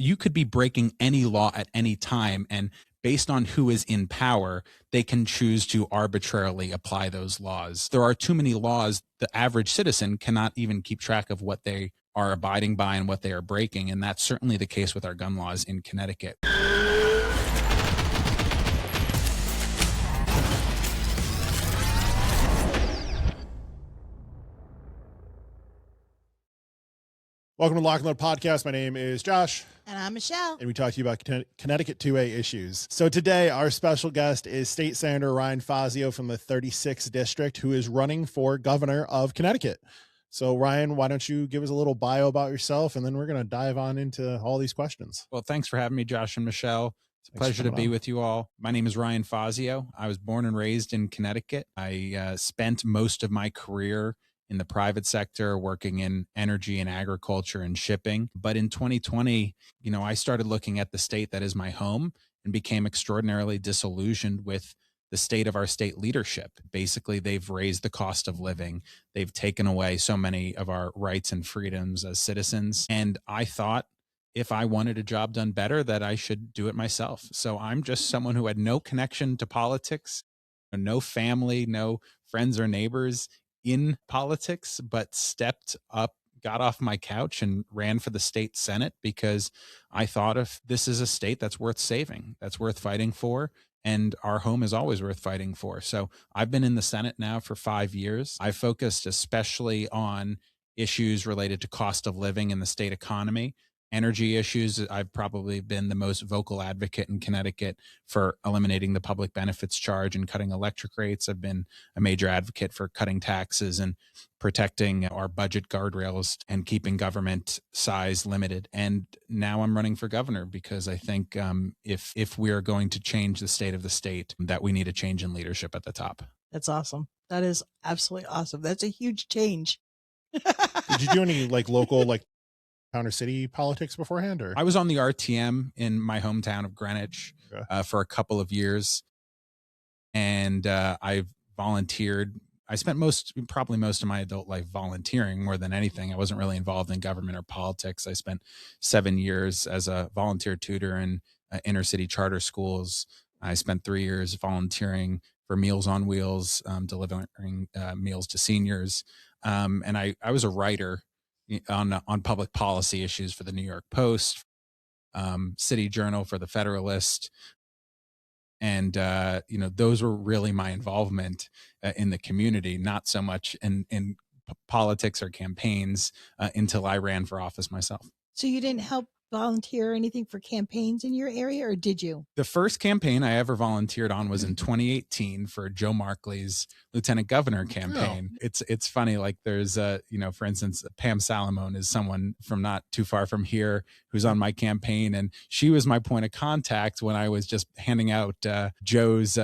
you could be breaking any law at any time, and based on who is in power, they can choose to arbitrarily apply those laws. There are too many laws. The average citizen cannot even keep track of what they are abiding by and what they are breaking. And that's certainly the case with our gun laws in Connecticut. Welcome to Lock and Load Podcast. My name is Josh. And I'm Michelle. And we talk to you about Connecticut 2A issues. So today, our special guest is State Senator Ryan Fazio from the 36th District, who is running for Governor of Connecticut. So Ryan, why don't you give us a little bio about yourself, and then we're going to dive on into all these questions. Well, thanks for having me, Josh and Michelle. It's a pleasure to be with you all. My name is Ryan Fazio. I was born and raised in Connecticut. I spent most of my career in the private sector, working in energy and agriculture and shipping. But in 2020, I started looking at the state that is my home and became extraordinarily disillusioned with the state of our state leadership. Basically, they've raised the cost of living. They've taken away so many of our rights and freedoms as citizens. And I thought, if I wanted a job done better, that I should do it myself. So I'm just someone who had no connection to politics, no family, no friends or neighbors in politics, but stepped up, got off my couch and ran for the state Senate because I thought, if this is a state that's worth saving, that's worth fighting for, and our home is always worth fighting for. So I've been in the Senate now for 5 years. I focused especially on issues related to cost of living in the state economy. Energy issues, I've probably been the most vocal advocate in Connecticut for eliminating the public benefits charge and cutting electric rates. I've been a major advocate for cutting taxes and protecting our budget guardrails and keeping government size limited. And now I'm running for governor because I think if we are going to change the state of the state, that we need a change in leadership at the top. That's awesome. That is absolutely awesome. That's a huge change. Did you do any local counter city politics beforehand? Or I was on the RTM in my hometown of Greenwich for a couple of years, and I've volunteered. I spent probably most of my adult life volunteering more than anything. I wasn't really involved in government or politics. I spent 7 years as a volunteer tutor in inner city charter schools. I spent 3 years volunteering for Meals on Wheels, delivering meals to seniors. And I was a writer on public policy issues for the New York Post, City Journal, for the Federalist. And, those were really my involvement in the community, not so much in politics or campaigns until I ran for office myself. So you didn't help volunteer or anything for campaigns in your area, or did you? The first campaign I ever volunteered on was in 2018 for Joe Markley's lieutenant governor campaign. Oh. It's funny, there's for instance, Pam Salamone is someone from not too far from here who's on my campaign, and she was my point of contact when I was just handing out Joe's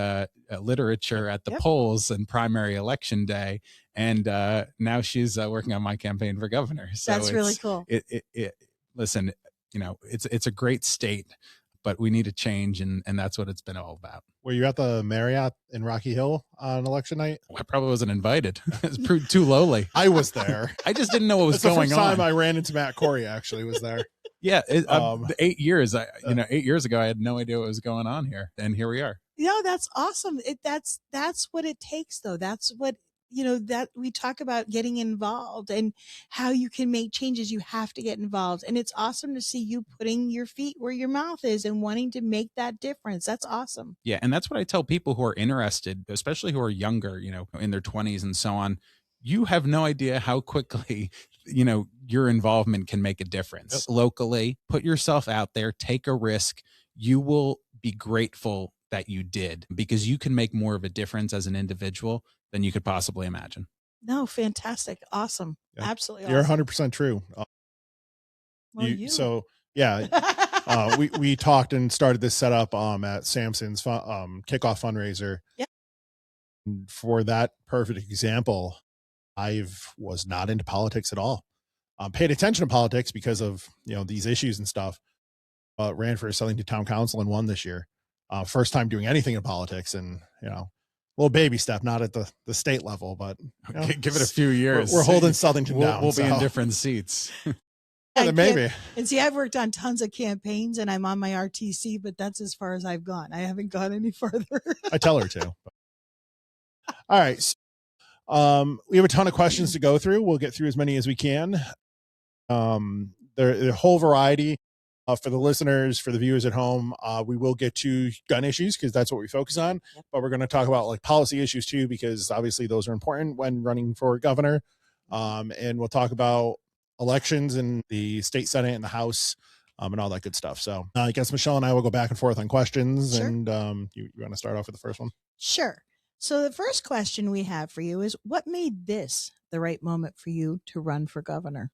literature at the polls and primary election day. And now she's working on my campain for governor. So that's really cool. Listen, it's a great state, but we need a change, and that's what it's been all about. Were you at the Marriott in Rocky Hill on election night? Well, I probably wasn't invited. It's proved too lowly. I was there. I just didn't know what was going on. The first time I ran into Matt Corey actually was there. Yeah, 8 years. 8 years ago, I had no idea what was going on here, and here we are. That's awesome. That's what it takes, though. That's what. That we talk about getting involved and how you can make changes. You have to get involved. And it's awesome to see you putting your feet where your mouth is and wanting to make that difference. That's awesome. Yeah. And that's what I tell people who are interested, especially who are younger, in their 20s and so on. You have no idea how quickly, your involvement can make a difference. Yep. Locally, put yourself out there, take a risk. You will be grateful that you did, because you can make more of a difference as an individual than you could possibly imagine. No, fantastic. Awesome. Yeah. Absolutely. You're 100% true. We talked and started this setup at Samson's kickoff fundraiser. Yep. For that perfect example, I was not into politics at all. Paid attention to politics because of, these issues and stuff, but ran for Southington Town Council and won this year. First time doing anything in politics, and, little baby step, not at the state level, but give it a few years. We're holding Southington down. We'll be in different seats. Yeah, then maybe. And see, I've worked on tons of campaigns and I'm on my RTC, but that's as far as I've gone. I haven't gone any further. I tell her to. All right. We have a ton of questions to go through. We'll get through as many as we can. There a whole variety for the listeners, for the viewers at home. We will get to gun issues because that's what we focus on. Yep. But we're going to talk about like policy issues too, because obviously those are important when running for governor. And we'll talk about elections in the state Senate and the House, and all that good stuff. So I guess Michelle and I will go back and forth on questions. Sure. And you want to start off with the first one? Sure. So the first question we have for you is, what made this the right moment for you to run for governor?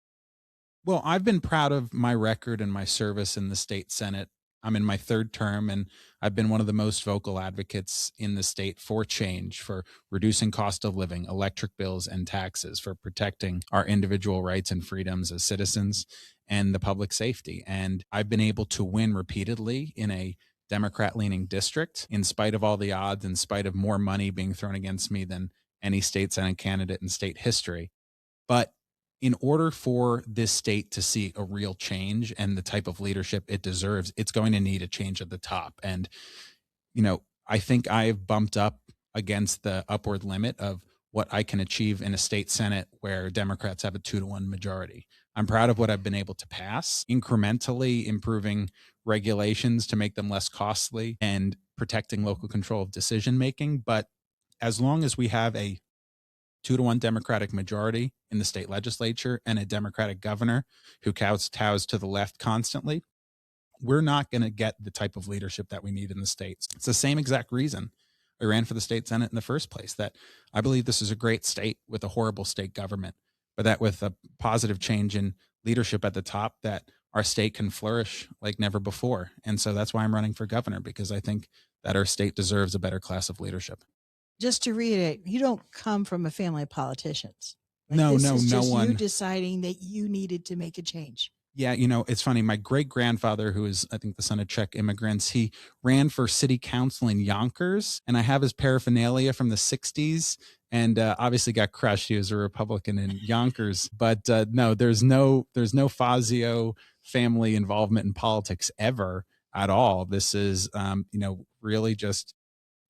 Well, I've been proud of my record and my service in the state Senate. I'm in my third term, and I've been one of the most vocal advocates in the state for change, for reducing cost of living, electric bills, and taxes, for protecting our individual rights and freedoms as citizens and the public safety. And I've been able to win repeatedly in a Democrat-leaning district, in spite of all the odds, in spite of more money being thrown against me than any state Senate candidate in state history. But in order for this state to see a real change and the type of leadership it deserves, it's going to need a change at the top. And, you know, I think I've bumped up against the upward limit of what I can achieve in a state Senate where Democrats have a 2-to-1 majority. I'm proud of what I've been able to pass, incrementally improving regulations to make them less costly and protecting local control of decision making. But as long as we have a 2-to-1 Democratic majority in the state legislature and a Democratic governor who kowtows to the left constantly, we're not going to get the type of leadership that we need in the states. It's the same exact reason I ran for the state Senate in the first place, that I believe this is a great state with a horrible state government, but that with a positive change in leadership at the top, that our state can flourish like never before. And so that's why I'm running for governor, because I think that our state deserves a better class of leadership. Just to reiterate, you don't come from a family of politicians. No one. You deciding that you needed to make a change. Yeah, you know, it's funny. My great-grandfather, who is, I think, the son of Czech immigrants, he ran for city council in Yonkers, and I have his paraphernalia from the 60s, and obviously got crushed. He was a Republican in Yonkers. But no, there's no Fazio family involvement in politics ever at all. This is, really just,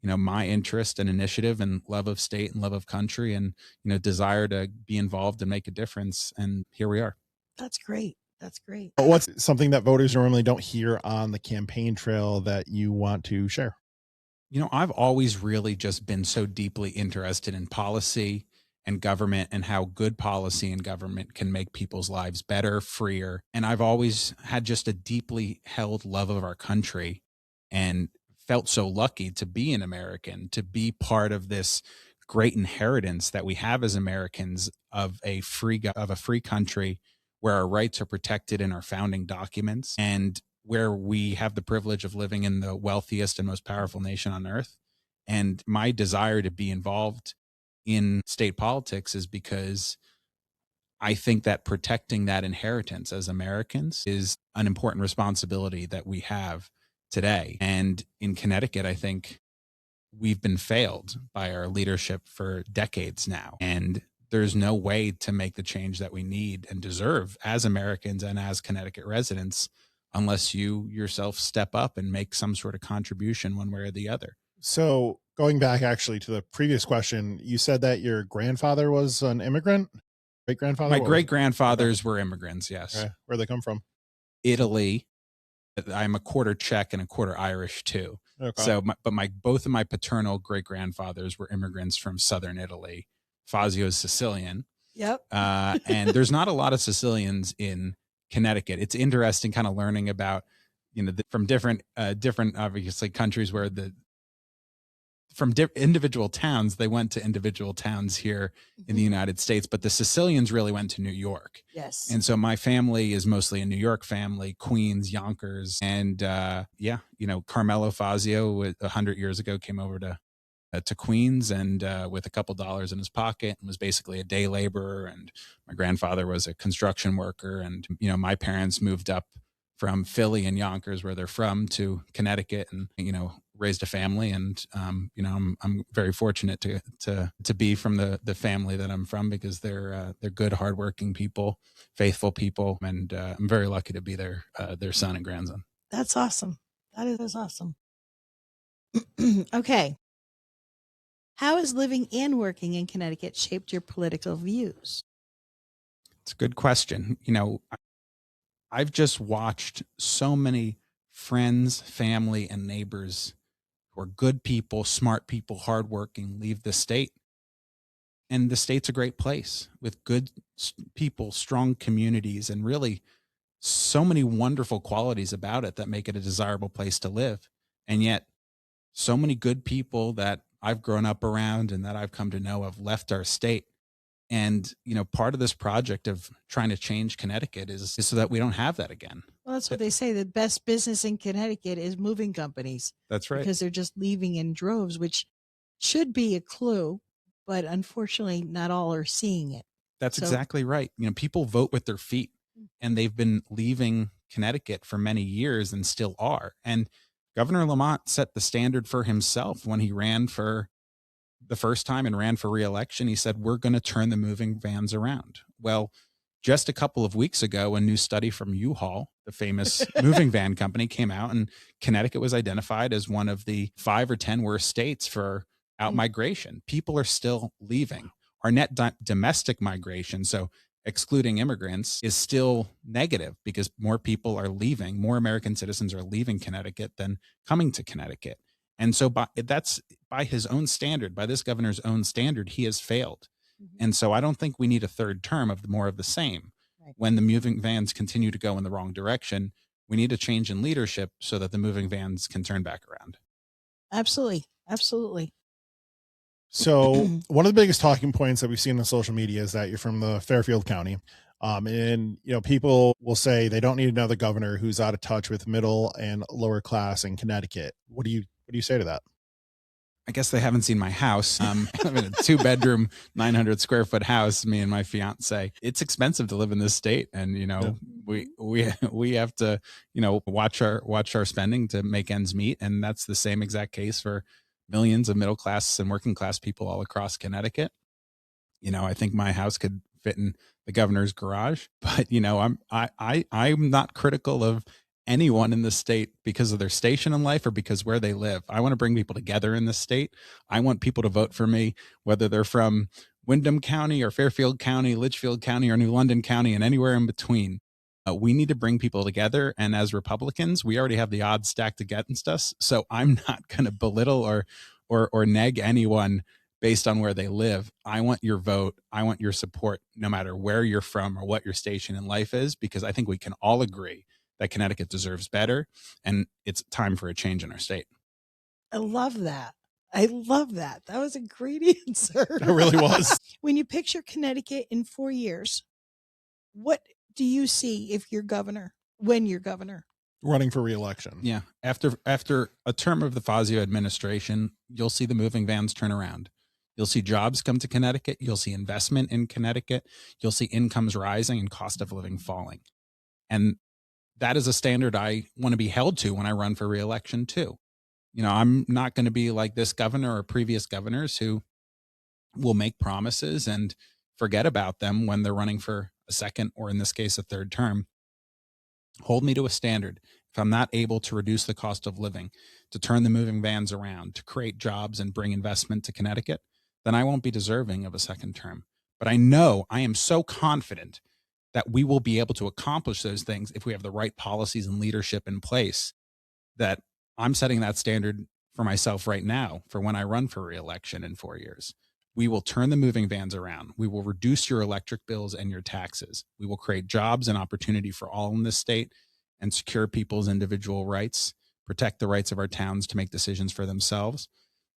my interest and initiative and love of state and love of country and, desire to be involved and make a difference. And here we are. That's great. That's great. What's something that voters normally don't hear on the campaign trail that you want to share? I've always really just been so deeply interested in policy and government and how good policy and government can make people's lives better, freer. And I've always had just a deeply held love of our country and felt so lucky to be an American, to be part of this great inheritance that we have as Americans of a free country where our rights are protected in our founding documents and where we have the privilege of living in the wealthiest and most powerful nation on earth. And my desire to be involved in state politics is because I think that protecting that inheritance as Americans is an important responsibility that we have today. And in Connecticut, I think we've been failed by our leadership for decades now. And there's no way to make the change that we need and deserve as Americans and as Connecticut residents unless you yourself step up and make some sort of contribution one way or the other. So going back actually to the previous question, you said that your grandfather was an immigrant? Great-grandfather? My great-grandfathers were immigrants, yes. Okay. Where'd they come from? Italy. I'm a quarter Czech and a quarter Irish too. Okay. So, both of my paternal great-grandfathers were immigrants from southern Italy. Fazio is Sicilian. Yep. And there's not a lot of Sicilians in Connecticut. It's interesting kind of learning about, from different obviously countries where from individual towns, they went to individual towns here in the United States, but the Sicilians really went to New York. Yes. And so my family is mostly a New York family, Queens, Yonkers. And Carmelo Fazio 100 years ago came over to Queens and with a couple dollars in his pocket and was basically a day laborer. And my grandfather was a construction worker. And, my parents moved up from Philly and Yonkers, where they're from, to Connecticut and, raised a family, and I'm very fortunate to be from the family that I'm from, because they're good, hardworking people, faithful people, and I'm very lucky to be their son and grandson. That's awesome. That is awesome. Okay. How has living and working in Connecticut shaped your political views? It's a good question. I've just watched so many friends, family, and neighbors who are good people, smart people, hardworking, leave the state. And the state's a great place with good people, strong communities, and really so many wonderful qualities about it that make it a desirable place to live. And yet, so many good people that I've grown up around and that I've come to know have left our state. And, part of this project of trying to change Connecticut is so that we don't have that again. Well, that's what they say. The best business in Connecticut is moving companies. That's right. Because they're just leaving in droves, which should be a clue, but unfortunately not all are seeing it. That's exactly right. People vote with their feet, and they've been leaving Connecticut for many years and still are. And Governor Lamont set the standard for himself when he ran for the first time and ran for re-election. He said, we're going to turn the moving vans around. Well, just a couple of weeks ago, a new study from U-Haul, the famous moving van company, came out, and Connecticut was identified as one of the 5 or 10 worst states for out-migration. People are still leaving. Our net domestic migration, so excluding immigrants, is still negative because more people are leaving. More American citizens are leaving Connecticut than coming to Connecticut. And so that's by his own standard, by this governor's own standard, he has failed. And so I don't think we need a third term of more of the same. Right. When the moving vans continue to go in the wrong direction, we need a change in leadership so that the moving vans can turn back around. Absolutely. Absolutely. So one of the biggest talking points that we've seen on social media is that you're from the Fairfield County. And people will say they don't need another governor who's out of touch with middle and lower class in Connecticut. What do you say to that? I guess they haven't seen my house. I live in a 2-bedroom, 900 square foot house, me and my fiance. It's expensive to live in this state. And, we have to, watch our spending to make ends meet. And that's the same exact case for millions of middle class and working class people all across Connecticut. I think my house could fit in the governor's garage, but I'm not critical of anyone in the state because of their station in life or because where they live. I want to bring people together in this state. I want people to vote for me, whether they're from Windham County or Fairfield County, Litchfield County or New London County, and anywhere in between. We need to bring people together. And as Republicans, we already have the odds stacked against us. So I'm not going to belittle or neg anyone based on where they live. I want your vote. I want your support, no matter where you're from or what your station in life is, because I think we can all agree that Connecticut deserves better, and it's time for a change in our state. I love that. That was a great answer. It really was. When you picture Connecticut in 4 years, what do you see if you're governor, when you're governor? Running for re-election. Yeah. After a term of the Fazio administration, you'll see the moving vans turn around. You'll see jobs come to Connecticut. You'll see investment in Connecticut. You'll see incomes rising and cost of living falling. And that is a standard I want to be held to when I run for re-election too. I'm not going to be like this governor or previous governors who will make promises and forget about them when they're running for a second, or in this case, a third term. Hold me to a standard. If I'm not able to reduce the cost of living, to turn the moving vans around, to create jobs and bring investment to Connecticut, then I won't be deserving of a second term. But I am so confident that we will be able to accomplish those things if we have the right policies and leadership in place, that I'm setting that standard for myself right now for when I run for re-election in 4 years. We will turn the moving vans around. We will reduce your electric bills and your taxes. We will create jobs and opportunity for all in this state and secure people's individual rights, protect the rights of our towns to make decisions for themselves,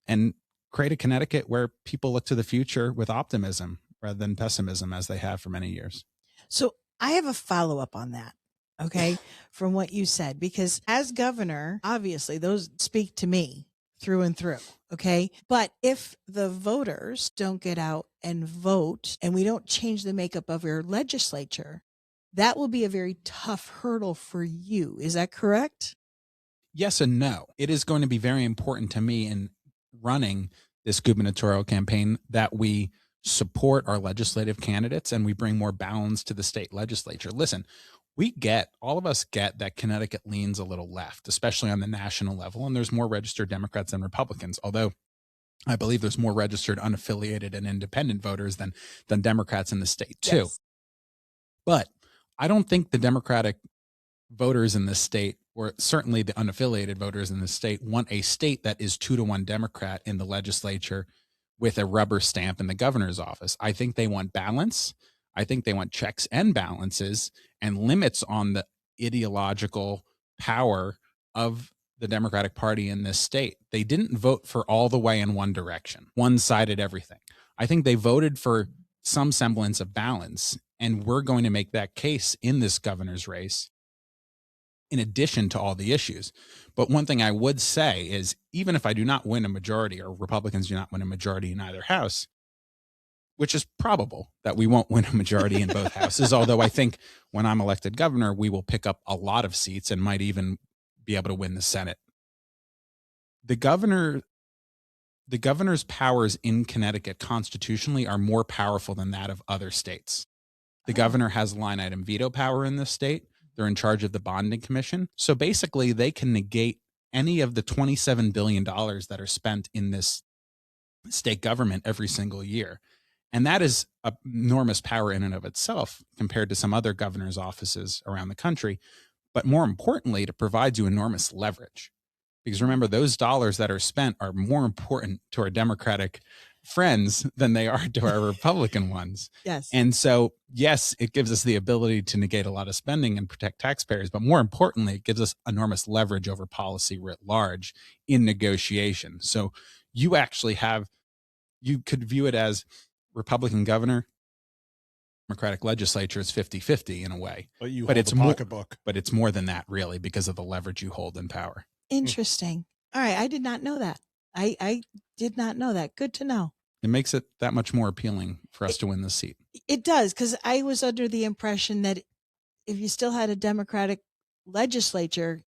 and create a Connecticut where people look to the future with optimism rather than pessimism, as they have for many years. So I have a follow-up on that, okay, from what you said, because as governor, obviously those speak to me through and through, okay? But if the voters don't get out and vote and we don't change the makeup of your legislature, that will be a very tough hurdle for you. Is that correct? Yes and no. It is going to be very important to me in running this gubernatorial campaign that we support our legislative candidates and we bring more balance to the state legislature. Listen, all of us get that Connecticut leans a little left, especially on the national level, and there's more registered Democrats than Republicans, although I believe there's more registered unaffiliated and independent voters than Democrats in the state too. Yes. But I don't think the Democratic voters in this state, or certainly the unaffiliated voters in the state, want a state that is 2-to-1 Democrat in the legislature with a rubber stamp in the governor's office. I think they want balance. I think they want checks and balances and limits on the ideological power of the Democratic Party in this state. They didn't vote for all the way in one direction, one-sided everything. I think they voted for some semblance of balance, and we're going to make that case in this governor's race in addition to all the issues. But one thing I would say is, even if I do not win a majority, or Republicans do not win a majority in either house, which is probable that we won't win a majority in both houses, although I think when I'm elected governor, we will pick up a lot of seats and might even be able to win the Senate. The governor's powers in Connecticut constitutionally are more powerful than that of other states. The governor has line item veto power in this state. They're in charge of the bonding commission. So basically, they can negate any of the $27 billion that are spent in this state government every single year. And that is enormous power in and of itself compared to some other governor's offices around the country. But more importantly, it provides you enormous leverage. Because remember, those dollars that are spent are more important to our Democratic friends than they are to our Republican ones. Yes. And so, yes, it gives us the ability to negate a lot of spending and protect taxpayers. But more importantly, it gives us enormous leverage over policy writ large in negotiation. So you could view it as Republican governor, Democratic legislature is 50-50 in a way. But it's a pocketbook. But it's more than that, really, because of the leverage you hold in power. Interesting. All right. I did not know that. I did not know that. Good to know. It makes it that much more appealing for us to win this seat. It does, because I was under the impression that if you still had a Democratic legislature,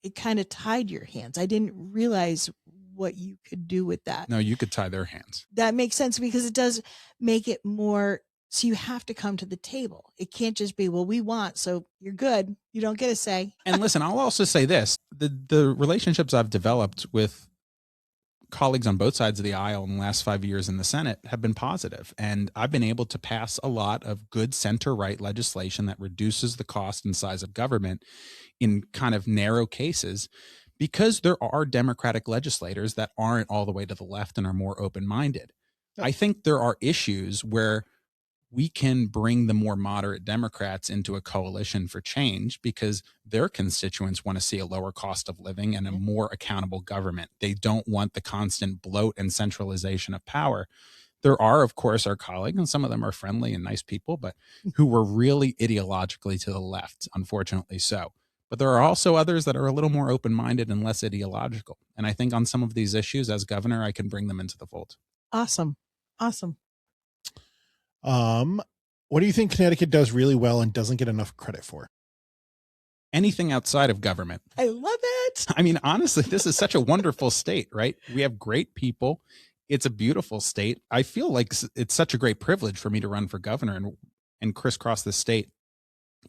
it kind of tied your hands. I didn't realize what you could do with that. No, you could tie their hands. That makes sense, because it does make it more, so you have to come to the table. It can't just be, well, we want, so you're good. You don't get a say. And listen, I'll also say this. The relationships I've developed with colleagues on both sides of the aisle in the last 5 years in the Senate have been positive. And I've been able to pass a lot of good center-right legislation that reduces the cost and size of government in kind of narrow cases, because there are Democratic legislators that aren't all the way to the left and are more open-minded. I think there are issues where we can bring the more moderate Democrats into a coalition for change because their constituents want to see a lower cost of living and a more accountable government. They don't want the constant bloat and centralization of power. There are, of course, our colleagues, and some of them are friendly and nice people, but who were really ideologically to the left, unfortunately so. But there are also others that are a little more open-minded and less ideological. And I think on some of these issues, as governor, I can bring them into the fold. Awesome. Awesome. What do you think Connecticut does really well and doesn't get enough credit for? Anything outside of government. I love it. I mean, honestly, this is such a wonderful state, right? We have great people. It's a beautiful state. I feel like it's such a great privilege for me to run for governor and crisscross the state,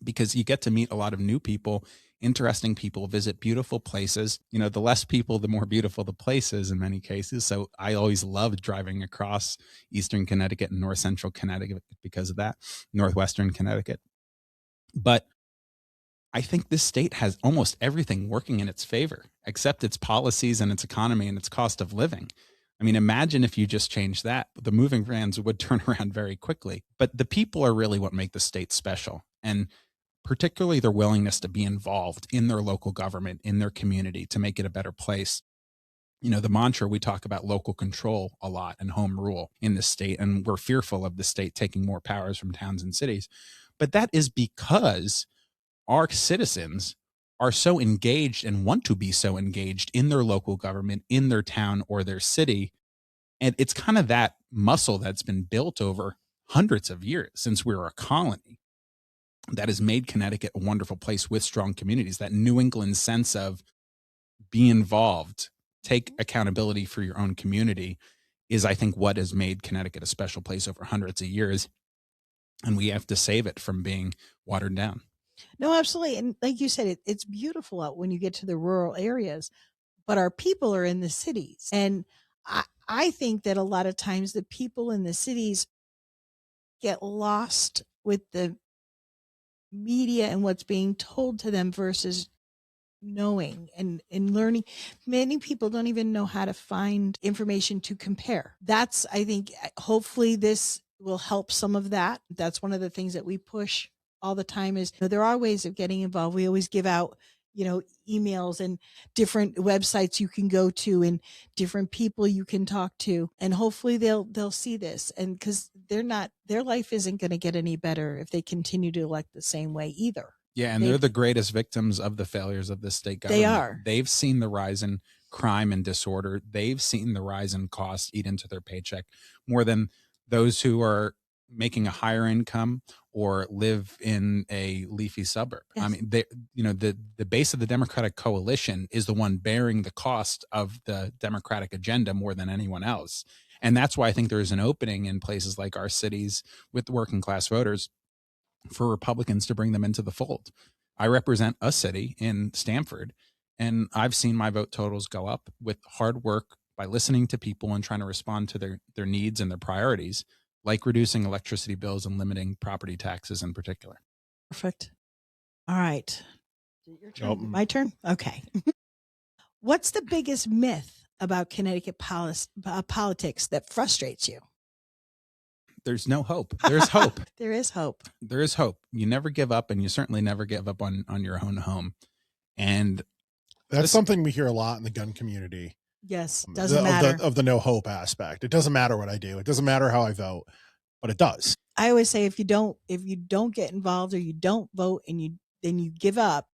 because you get to meet a lot of new people, interesting people, visit beautiful places. You know, the less people, the more beautiful the place is in many cases. So I always loved driving across Eastern Connecticut and North Central Connecticut because of that, Northwestern Connecticut. But I think this state has almost everything working in its favor, except its policies and its economy and its cost of living. I mean, imagine if you just changed that. The moving vans would turn around very quickly. But the people are really what make the state special. And particularly their willingness to be involved in their local government, in their community, to make it a better place. You know, the mantra, we talk about local control a lot and home rule in the state, and we're fearful of the state taking more powers from towns and cities. But that is because our citizens are so engaged and want to be so engaged in their local government, in their town or their city. And it's kind of that muscle that's been built over hundreds of years since we were a colony that has made Connecticut a wonderful place with strong communities, that New England sense of be involved, take accountability for your own community is, I think, what has made Connecticut a special place over hundreds of years. And we have to save it from being watered down. No, absolutely. And like you said, it's beautiful out when you get to the rural areas, but our people are in the cities. And I think that a lot of times the people in the cities get lost with the media and what's being told to them versus knowing and learning. Many people don't even know how to find information to compare. That's, I think, hopefully this will help some of that. That's one of the things that we push all the time is, there are ways of getting involved. We always give out, emails and different websites you can go to and different people you can talk to. And hopefully they'll see this. And because their life isn't going to get any better if they continue to elect the same way either. Yeah, and they're the greatest victims of the failures of this state government. They are. They've seen the rise in crime and disorder. They've seen the rise in costs eat into their paycheck more than those who are making a higher income or live in a leafy suburb. Yes. I mean, the base of the Democratic coalition is the one bearing the cost of the Democratic agenda more than anyone else. And that's why I think there's an opening in places like our cities with working class voters for Republicans to bring them into the fold. I represent a city in Stamford, and I've seen my vote totals go up with hard work by listening to people and trying to respond to their needs and their priorities, like reducing electricity bills and limiting property taxes in particular. Perfect. All right. Your turn. Nope. My turn? Okay. What's the biggest myth about Connecticut politics that frustrates you? There's no hope. There's hope. There is hope. There is hope. You never give up, and you certainly never give up on your own home. And that's something we hear a lot in the gun community. Yes. Doesn't matter. Of the no hope aspect. It doesn't matter what I do. It doesn't matter how I vote, but it does. I always say if you don't get involved or you don't vote and then you give up,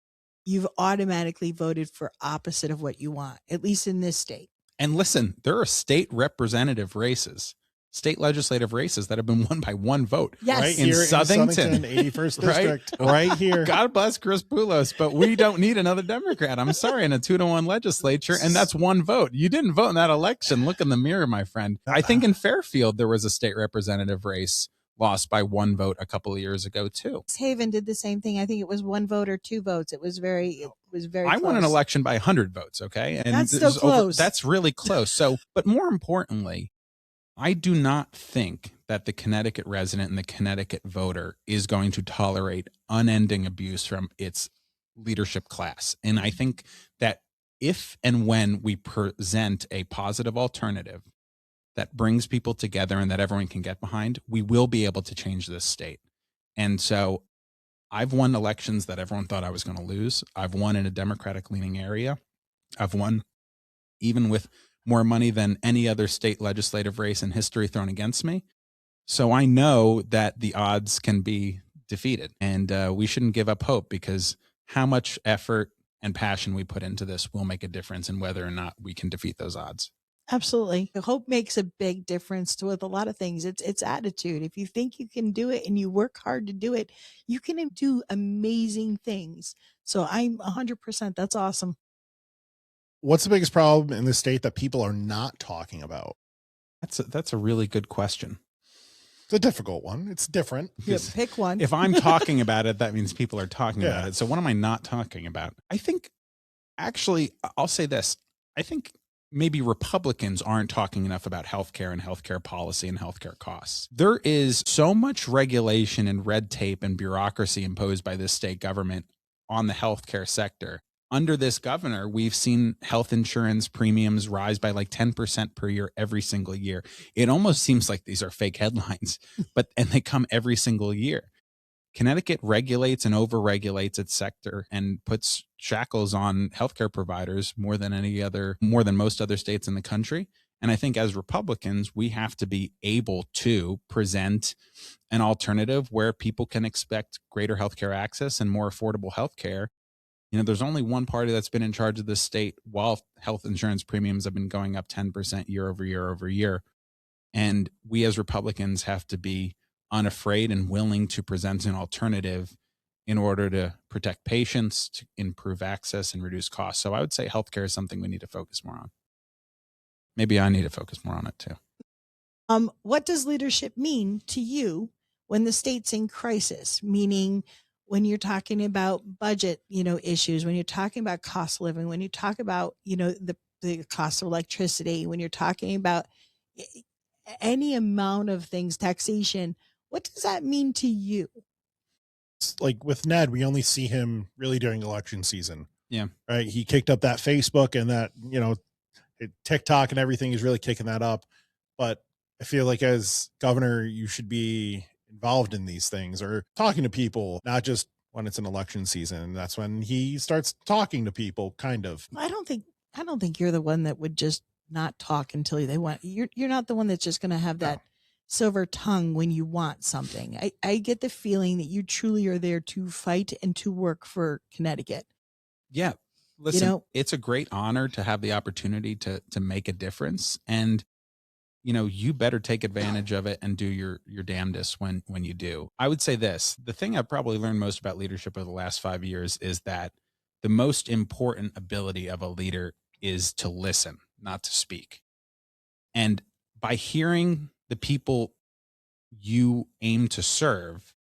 you've automatically voted for opposite of what you want, at least in this state. And listen, there are state representative races, state legislative races that have been won by one vote. Yes. Right in Southington, 81st district, right here. God bless Chris Poulos, but we don't need another Democrat. I'm sorry, in a 2-1 legislature, and that's one vote. You didn't vote in that election. Look in the mirror, my friend. I think in Fairfield there was a state representative race lost by one vote a couple of years ago too. Haven did the same thing. I think it was 1 vote or 2 votes. It was very I won an election by 100 votes. Okay, and that's still close. That's really close. So, but more importantly, I do not think that the Connecticut resident and the Connecticut voter is going to tolerate unending abuse from its leadership class. And I think that if and when we present a positive alternative that brings people together and that everyone can get behind, we will be able to change this state. And so I've won elections that everyone thought I was going to lose. I've won in a Democratic leaning area. I've won even with more money than any other state legislative race in history thrown against me. So I know that the odds can be defeated, and we shouldn't give up hope, because how much effort and passion we put into this will make a difference in whether or not we can defeat those odds. Absolutely. Hope makes a big difference with a lot of things. It's attitude. If you think you can do it and you work hard to do it, you can do amazing things. So I'm 100%. That's awesome. What's the biggest problem in the state that people are not talking about? That's a really good question. It's a difficult one. It's different. Yeah, pick one. If I'm talking about it, that means people are talking about it. So what am I not talking about? I think, actually, I'll say this. I think maybe Republicans aren't talking enough about healthcare and healthcare policy and healthcare costs. There is so much regulation and red tape and bureaucracy imposed by this state government on the healthcare sector. Under this governor, we've seen health insurance premiums rise by like 10% per year every single year. It almost seems like these are fake headlines, and they come every single year. Connecticut regulates and overregulates its sector and puts shackles on healthcare providers more than most other states in the country. And I think as Republicans, we have to be able to present an alternative where people can expect greater healthcare access and more affordable healthcare. There's only one party that's been in charge of this state while health insurance premiums have been going up 10% year over year over year. And we as Republicans have to be unafraid and willing to present an alternative in order to protect patients, to improve access and reduce costs. So I would say healthcare is something we need to focus more on. Maybe I need to focus more on it too. What does leadership mean to you when the state's in crisis? Meaning when you're talking about budget, issues, when you're talking about cost of living, when you talk about, the cost of electricity, when you're talking about any amount of things, taxation, what does that mean to you? Like with Ned, we only see him really during election season. Yeah. Right. He kicked up that Facebook and that, TikTok and everything is really kicking that up. But I feel like as governor, you should be involved in these things or talking to people, not just when it's an election season. That's when he starts talking to people, kind of. I don't think you're the one that would just not talk until they want. You're not the one that's just going to have that silver tongue when you want something. I get the feeling that you truly are there to fight and to work for Connecticut. Yeah. Listen, it's a great honor to have the opportunity to make a difference. And, you better take advantage of it and do your damnedest when you do. I would say this, the thing I've probably learned most about leadership over the last 5 years is that the most important ability of a leader is to listen, not to speak. And by hearing the people you aim to serve,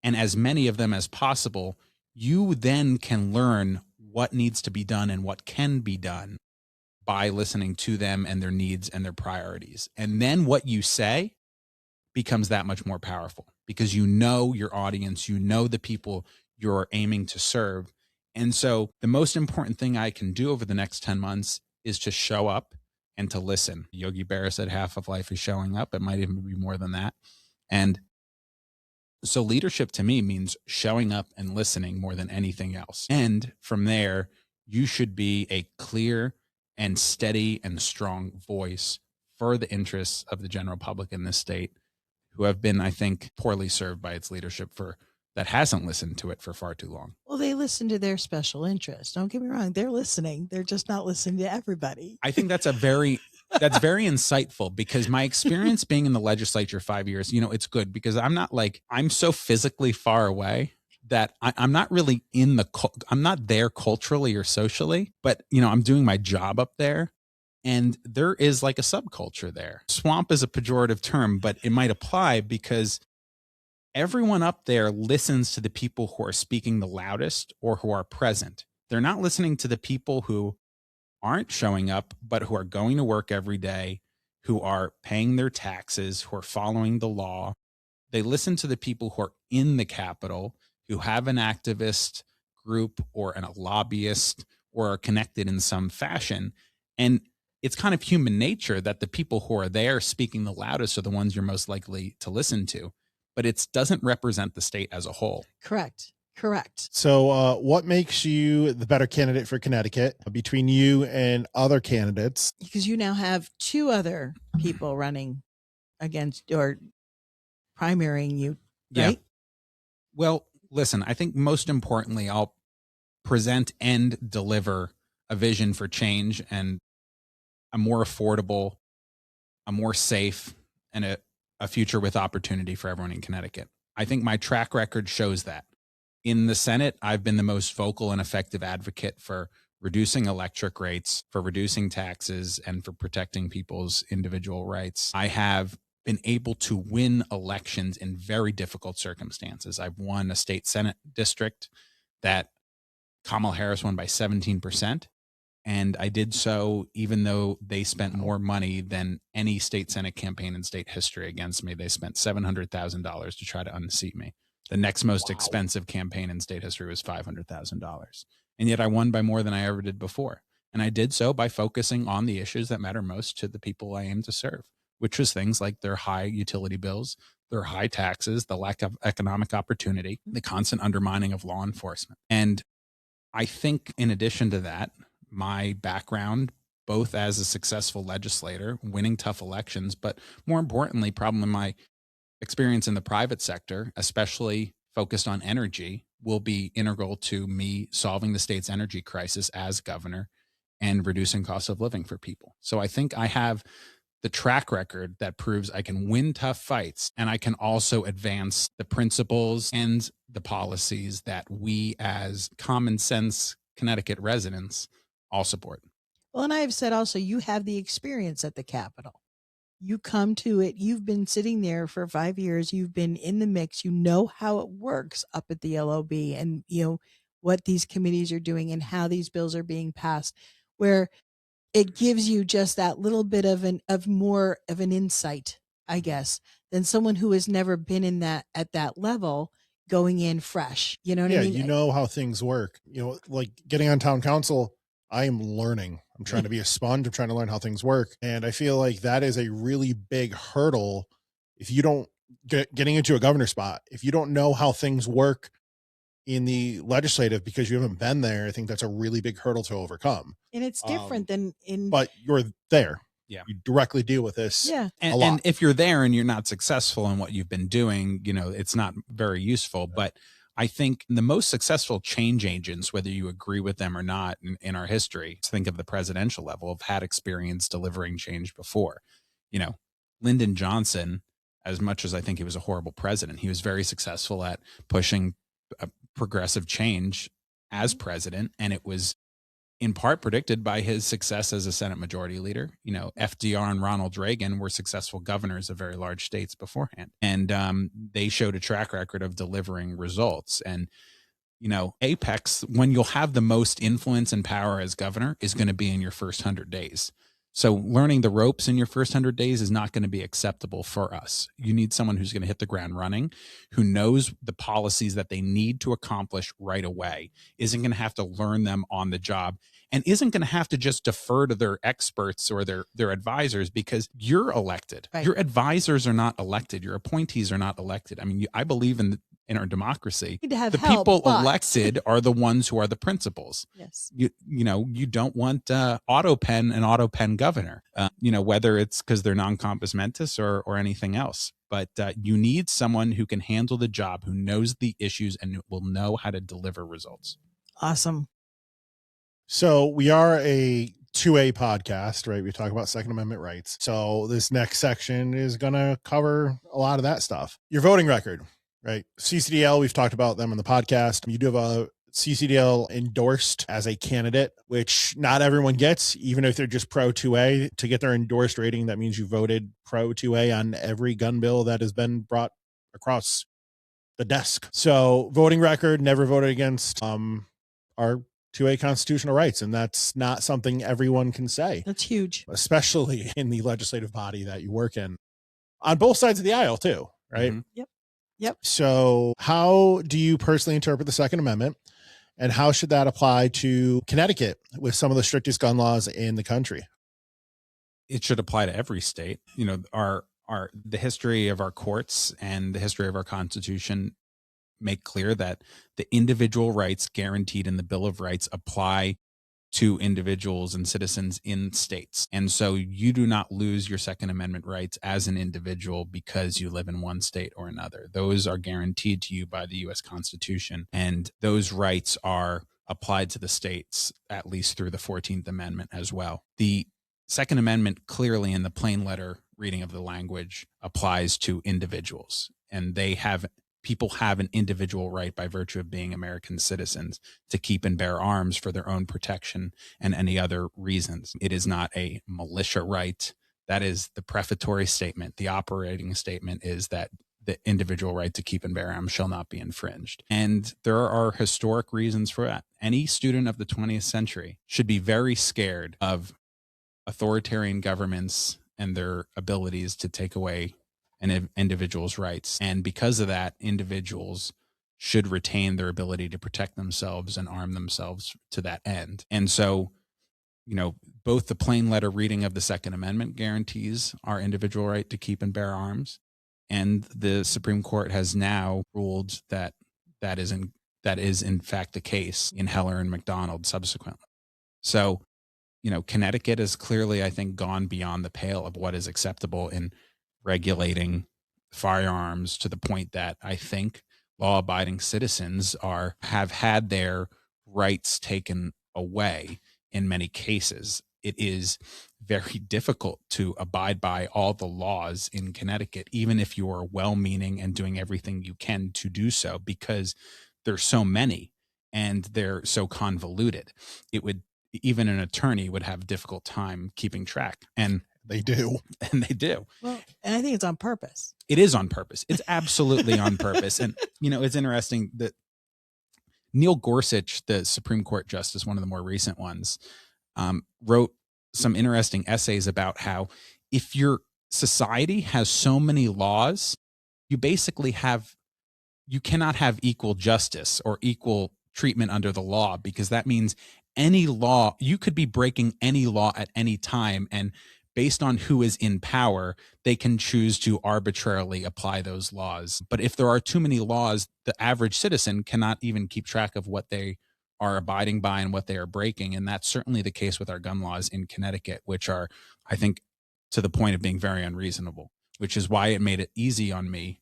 and as many of them as possible, you then can learn what needs to be done and what can be done by listening to them and their needs and their priorities. And then what you say becomes that much more powerful because you know your audience, you know the people you're aiming to serve. And so the most important thing I can do over the next 10 months is to show up and to listen. Yogi Berra said half of life is showing up. It might even be more than that. And so leadership to me means showing up and listening more than anything else. And from there, you should be a clear and steady and strong voice for the interests of the general public in this state who have been, I think, poorly served by its leadership that hasn't listened to it for far too long. Well, they listen to their special interests. Don't get me wrong. They're listening. They're just not listening to everybody. I think that's very insightful because my experience being in the legislature 5 years, it's good because I'm so physically far away that I'm not really I'm not there culturally or socially, but I'm doing my job up there and there is like a subculture there. Swamp is a pejorative term, but it might apply because everyone up there listens to the people who are speaking the loudest or who are present. They're not listening to the people who aren't showing up, but who are going to work every day, who are paying their taxes, who are following the law. They listen to the people who are in the Capitol, who have an activist group or a lobbyist or are connected in some fashion. And it's kind of human nature that the people who are there speaking the loudest are the ones you're most likely to listen to, but it doesn't represent the state as a whole. Correct. So what makes you the better candidate for Connecticut between you and other candidates? Because you now have two other people running against or primarying you, right? Yeah. Well, listen, I think most importantly, I'll present and deliver a vision for change and a more affordable, a more safe, and a future with opportunity for everyone in Connecticut. I think my track record shows that. In the Senate, I've been the most vocal and effective advocate for reducing electric rates, for reducing taxes, and for protecting people's individual rights. I have been able to win elections in very difficult circumstances. I've won a state Senate district that Kamala Harris won by 17%. And I did so even though they spent more money than any state Senate campaign in state history against me. They spent $700,000 to try to unseat me. The next most expensive campaign in state history was $500,000. And yet I won by more than I ever did before. And I did so by focusing on the issues that matter most to the people I aim to serve, which was things like their high utility bills, their high taxes, the lack of economic opportunity, the constant undermining of law enforcement. And I think in addition to that, my background, both as a successful legislator, winning tough elections, but more importantly, probably my experience in the private sector, especially focused on energy, will be integral to me solving the state's energy crisis as governor and reducing cost of living for people. So I think I have the track record that proves I can win tough fights, and I can also advance the principles and the policies that we as common sense Connecticut residents all support. Well, and I have said also, you have the experience at the Capitol. You come to it. You've been sitting there for 5 years. You've been in the mix. You know how it works up at the LOB, and what these committees are doing and how these bills are being passed, where it gives you just that little bit of more of an insight, I guess, than someone who has never been at that level going in fresh. You know what I mean? You know how things work. Like getting on town council, I am learning. I'm trying to be a sponge. I'm trying to learn how things work. And I feel like that is a really big hurdle. If you don't getting into a governor spot, if you don't know how things work in the legislative because you haven't been there, I think that's a really big hurdle to overcome. And it's different than but you're there. Yeah. You directly deal with this. Yeah. And if you're there and you're not successful in what you've been doing, it's not very useful. But I think the most successful change agents, whether you agree with them or not in our history, think of the presidential level, have had experience delivering change before. Lyndon Johnson, as much as I think he was a horrible president, he was very successful at pushing progressive change as president, and it was in part predicted by his success as a Senate Majority Leader. FDR and Ronald Reagan were successful governors of very large states beforehand, and they showed a track record of delivering results. And apex, when you'll have the most influence and power as governor, is going to be in your first 100 days. So learning the ropes in your first 100 days is not going to be acceptable for us. You need someone who's going to hit the ground running, who knows the policies that they need to accomplish right away, isn't going to have to learn them on the job, and isn't going to have to just defer to their experts or their advisors, because you're elected. Right. Your advisors are not elected. Your appointees are not elected. I mean, I believe in our democracy, the people elected are the ones who are the principals. Yes. You don't want an auto pen governor, whether it's because they're non-compos mentis or anything else. But you need someone who can handle the job, who knows the issues and will know how to deliver results. Awesome. So we are a 2A podcast, right? We talk about Second Amendment rights. So this next section is going to cover a lot of that stuff. Your voting record. Right. CCDL, we've talked about them on the podcast. You do have a CCDL endorsed as a candidate, which not everyone gets, even if they're just pro 2A. To get their endorsed rating, that means you voted pro 2A on every gun bill that has been brought across the desk. So voting record, never voted against our 2A constitutional rights. And that's not something everyone can say. That's huge. Especially in the legislative body that you work in. On both sides of the aisle, too. Right. Mm-hmm. Yep. So how do you personally interpret the Second Amendment, and how should that apply to Connecticut with some of the strictest gun laws in the country? It should apply to every state. The history of our courts and the history of our Constitution make clear that the individual rights guaranteed in the Bill of Rights apply to individuals and citizens in states. And so you do not lose your Second Amendment rights as an individual because you live in one state or another. Those are guaranteed to you by the U.S. Constitution, and those rights are applied to the states, at least through the 14th Amendment as well. The Second Amendment clearly, in the plain letter reading of the language, applies to individuals, and people have an individual right by virtue of being American citizens to keep and bear arms for their own protection and any other reasons. It is not a militia right. That is the prefatory statement. The operating statement is that the individual right to keep and bear arms shall not be infringed. And there are historic reasons for that. Any student of the 20th century should be very scared of authoritarian governments and their abilities to take away an individual's rights. And because of that, individuals should retain their ability to protect themselves and arm themselves to that end. And so, both the plain letter reading of the Second Amendment guarantees our individual right to keep and bear arms, and the Supreme Court has now ruled that is in fact the case in Heller and McDonald subsequently. So, Connecticut has clearly, I think, gone beyond the pale of what is acceptable in regulating firearms, to the point that I think law-abiding citizens have had their rights taken away in many cases. it is very difficult to abide by all the laws in Connecticut, even if you are well-meaning and doing everything you can to do so, because there's so many and they're so convoluted. It would, even an attorney would have a difficult time keeping track. And they do. And they do. Well, and I think it's on purpose. It is on purpose. It's absolutely on purpose. And, it's interesting that Neil Gorsuch, the Supreme Court justice, one of the more recent ones, wrote some interesting essays about how if your society has so many laws, you basically you cannot have equal justice or equal treatment under the law, because that means any law, you could be breaking any law at any time, and based on who is in power, they can choose to arbitrarily apply those laws. But if there are too many laws, the average citizen cannot even keep track of what they are abiding by and what they are breaking. And that's certainly the case with our gun laws in Connecticut, which are, I think, to the point of being very unreasonable, which is why it made it easy on me,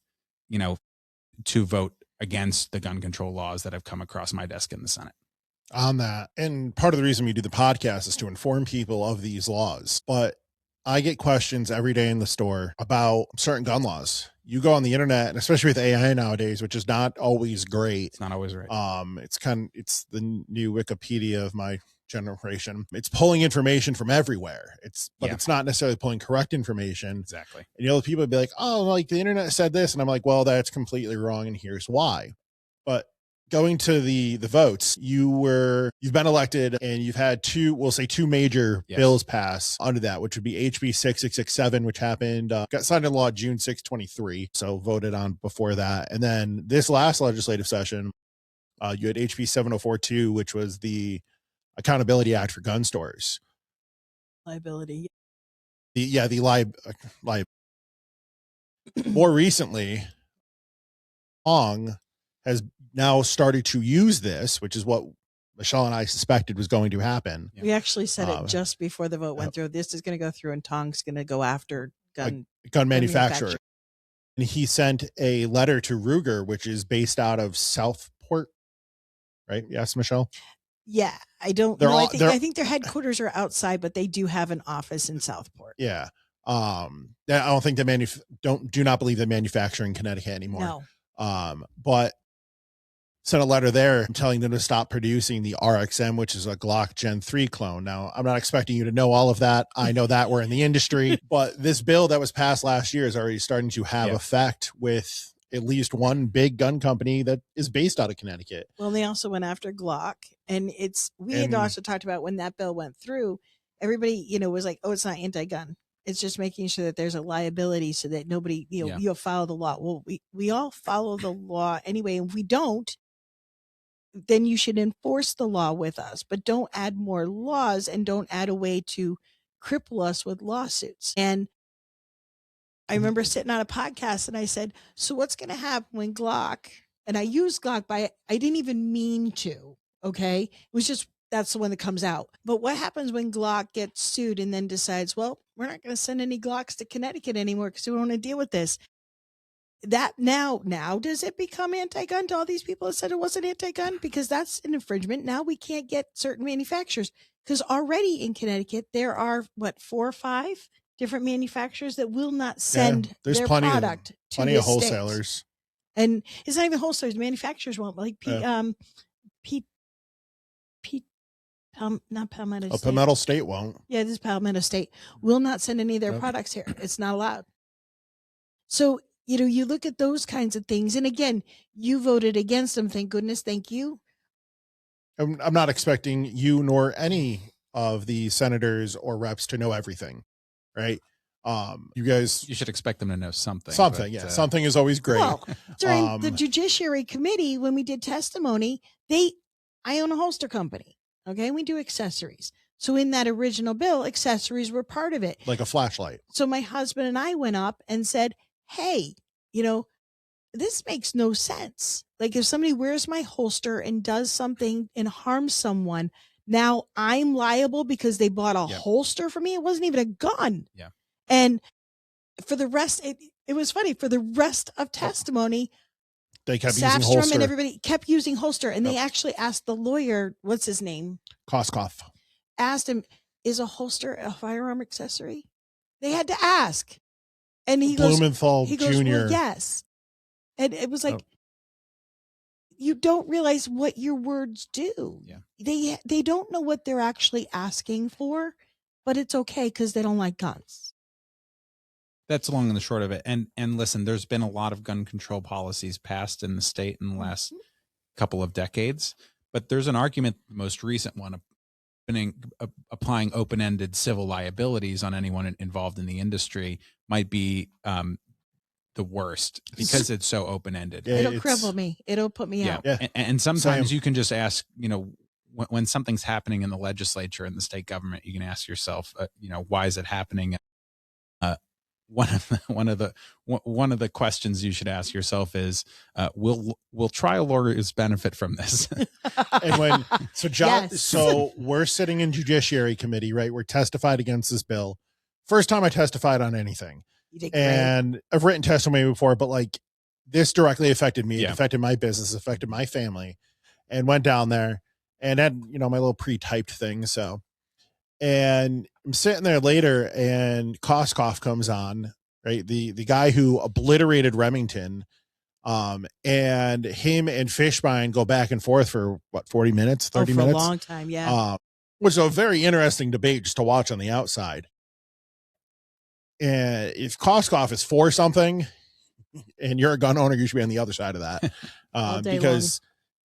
to vote against the gun control laws that have come across my desk in the Senate. On that, and part of the reason we do the podcast is to inform people of these laws. But I get questions every day in the store about certain gun laws. You go on the internet, and especially with AI nowadays, which is not always great. It's not always right. It's the new Wikipedia of my generation. It's pulling information from everywhere. It's not necessarily pulling correct information. Exactly. And people would be like, oh, like the internet said this. And I'm like, well, that's completely wrong. And here's why. But going to the votes, you've been elected and you've had two major bills pass under that, which would be HB 6667, which happened, got signed into law June 6, 23. So voted on before that. And then this last legislative session, you had HB 7042, which was the Accountability Act for gun stores. Liability. More recently, Hong has now started to use this, which is what Michelle and I suspected was going to happen. We actually said it just before the vote went through. This is going to go through, and Tong's going to go after gun manufacturer. And he sent a letter to Ruger, which is based out of Southport, right? Yes, Michelle? Yeah, I don't know. I think their headquarters are outside, but they do have an office in Southport. Yeah. I don't think do not believe they manufacture in Connecticut anymore. No. But sent a letter there telling them to stop producing the RXM, which is a Glock Gen 3 clone. Now, I'm not expecting you to know all of that. I know that we're in the industry, but this bill that was passed last year is already starting to have effect with at least one big gun company that is based out of Connecticut. Well, they also went after Glock, and we had also talked about when that bill went through, everybody, was like, oh, it's not anti-gun. It's just making sure that there's a liability so that nobody, you'll follow the law. Well, we all follow the law anyway. And if we don't, then you should enforce the law with us, but don't add more laws and don't add a way to cripple us with lawsuits. And I remember sitting on a podcast and I said, so what's going to happen when Glock, and I used Glock I didn't even mean to, okay? It was just, that's the one that comes out. But what happens when Glock gets sued and then decides, well, we're not going to send any Glocks to Connecticut anymore because we don't want to deal with this. That now does it become anti-gun to all these people that said it wasn't anti-gun? Because that's an infringement. Now we can't get certain manufacturers, because already in Connecticut there are 4 or 5 different manufacturers that will not send their product to plenty of wholesalers. State. And it's not even wholesalers; manufacturers won't. Like not Palmetto State. Palmetto State won't. Yeah, this Palmetto State will not send any of their products here. It's not allowed. So you look at those kinds of things. And again, you voted against them. Thank goodness. Thank you. I'm not expecting you nor any of the senators or reps to know everything. Right. You should expect them to know something. Something is always great. Well, during the Judiciary Committee, when we did testimony, I own a holster company. Okay. We do accessories. So in that original bill, accessories were part of it. Like a flashlight. So my husband and I went up and said, hey, this makes no sense. Like if somebody wears my holster and does something and harms someone, now I'm liable because they bought a holster for me. It wasn't even a gun. Yeah. And for the rest, it was funny. For the rest of testimony, they kept using holster. And everybody kept using holster. And they actually asked the lawyer, what's his name? Koskoff. Asked him, is a holster a firearm accessory? They had to ask. And he Blumenthal goes, Jr. well, yes. And it was like, you don't realize what your words do. Yeah. They don't know what they're actually asking for, but it's okay because they don't like guns. That's long and the short of it. And listen, there's been a lot of gun control policies passed in the state in the last couple of decades, but there's an argument, the most recent one, applying open-ended civil liabilities on anyone involved in the industry might be the worst because it's so open-ended. Yeah, it'll cripple me. It'll put me out. Yeah. And sometimes you can just ask, when something's happening in the legislature and the state government, you can ask yourself, why is it happening? One of the questions you should ask yourself is, will trial lawyers benefit from this? And Yes. so we're sitting in Judiciary Committee, right? We're testified against this bill. First time I testified on anything. You did great. And I've written testimony before, but like this directly affected me. Yeah. It affected my business, affected my family, and went down there and had, my little pre-typed thing. So, and I'm sitting there later and Koskoff comes on, right? The guy who obliterated Remington, and him and Fishbein go back and forth for 40 minutes, 30 minutes. For a long time. Yeah. Which is a very interesting debate just to watch on the outside. And if Koskoff is for something and you're a gun owner, you should be on the other side of that. Because,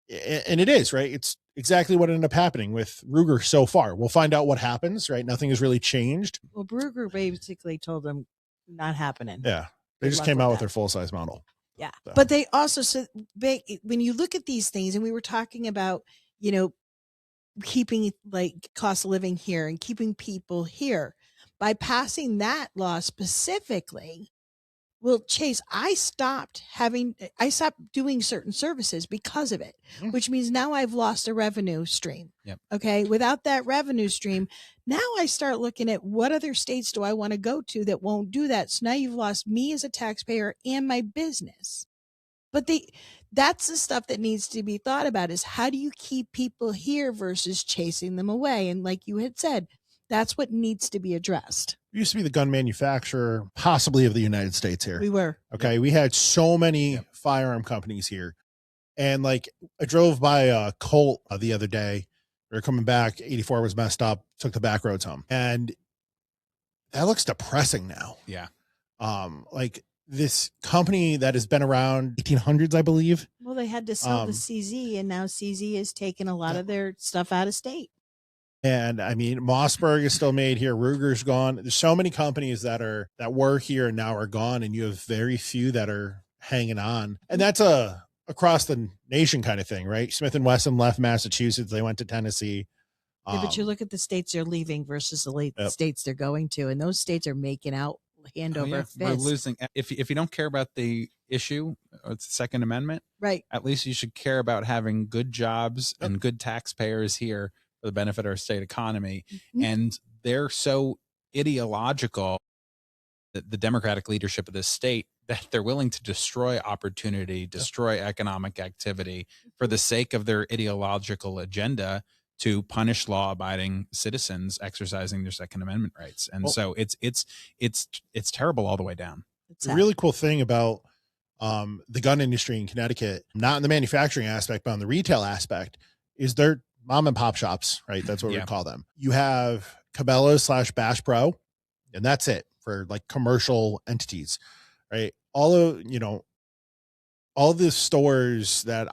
and it is, right? It's exactly what ended up happening with Ruger so far. We'll find out what happens, right? Nothing has really changed. Well, Ruger basically told them not happening. Yeah. They just came out with their full-size model. Yeah. So. But they also said, when you look at these things, and we were talking about, keeping like cost of living here and keeping people here, by passing that law specifically, well, Chase, I stopped doing certain services because of it, which means now I've lost a revenue stream. Yep. Okay. Without that revenue stream, now I start looking at what other states do I want to go to that won't do that. So now you've lost me as a taxpayer and my business. But that's the stuff that needs to be thought about, is how do you keep people here versus chasing them away? And like you had said, that's what needs to be addressed. We used to be the gun manufacturer, possibly of the United States here. We were. Okay. We had so many firearm companies here. And like I drove by a Colt the other day. We were coming back. 84 was messed up. Took the back roads home. And that looks depressing now. Yeah. Like this company that has been around 1800s, I believe. Well, they had to sell the CZ, and now CZ has taken a lot of their stuff out of state. And I mean, Mossberg is still made here. Ruger's gone. There's so many companies that were here and now are gone. And you have very few that are hanging on. And that's a across the nation kind of thing, right? Smith & Wesson left Massachusetts. They went to Tennessee. Yeah, but you look at the states they're leaving versus the states they're going to. And those states are making out hand over fist. We're losing. If you don't care about the issue, it's the Second Amendment, right? At least you should care about having good jobs and good taxpayers here for the benefit of our state economy. And they're so ideological, that the Democratic leadership of this state, that they're willing to destroy opportunity, destroy economic activity for the sake of their ideological agenda to punish law-abiding citizens exercising their Second Amendment rights. And so it's terrible all the way down. The really cool thing about the gun industry in Connecticut, not in the manufacturing aspect, but on the retail aspect, is they're mom and pop shops, right? That's what we call them. You have Cabela's / Bash Pro, and that's it for like commercial entities, right? All of, all the stores that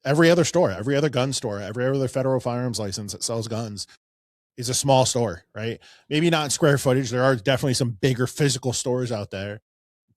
every other store, every other gun store, every other federal firearms license that sells guns is a small store, right? Maybe not in square footage. There are definitely some bigger physical stores out there,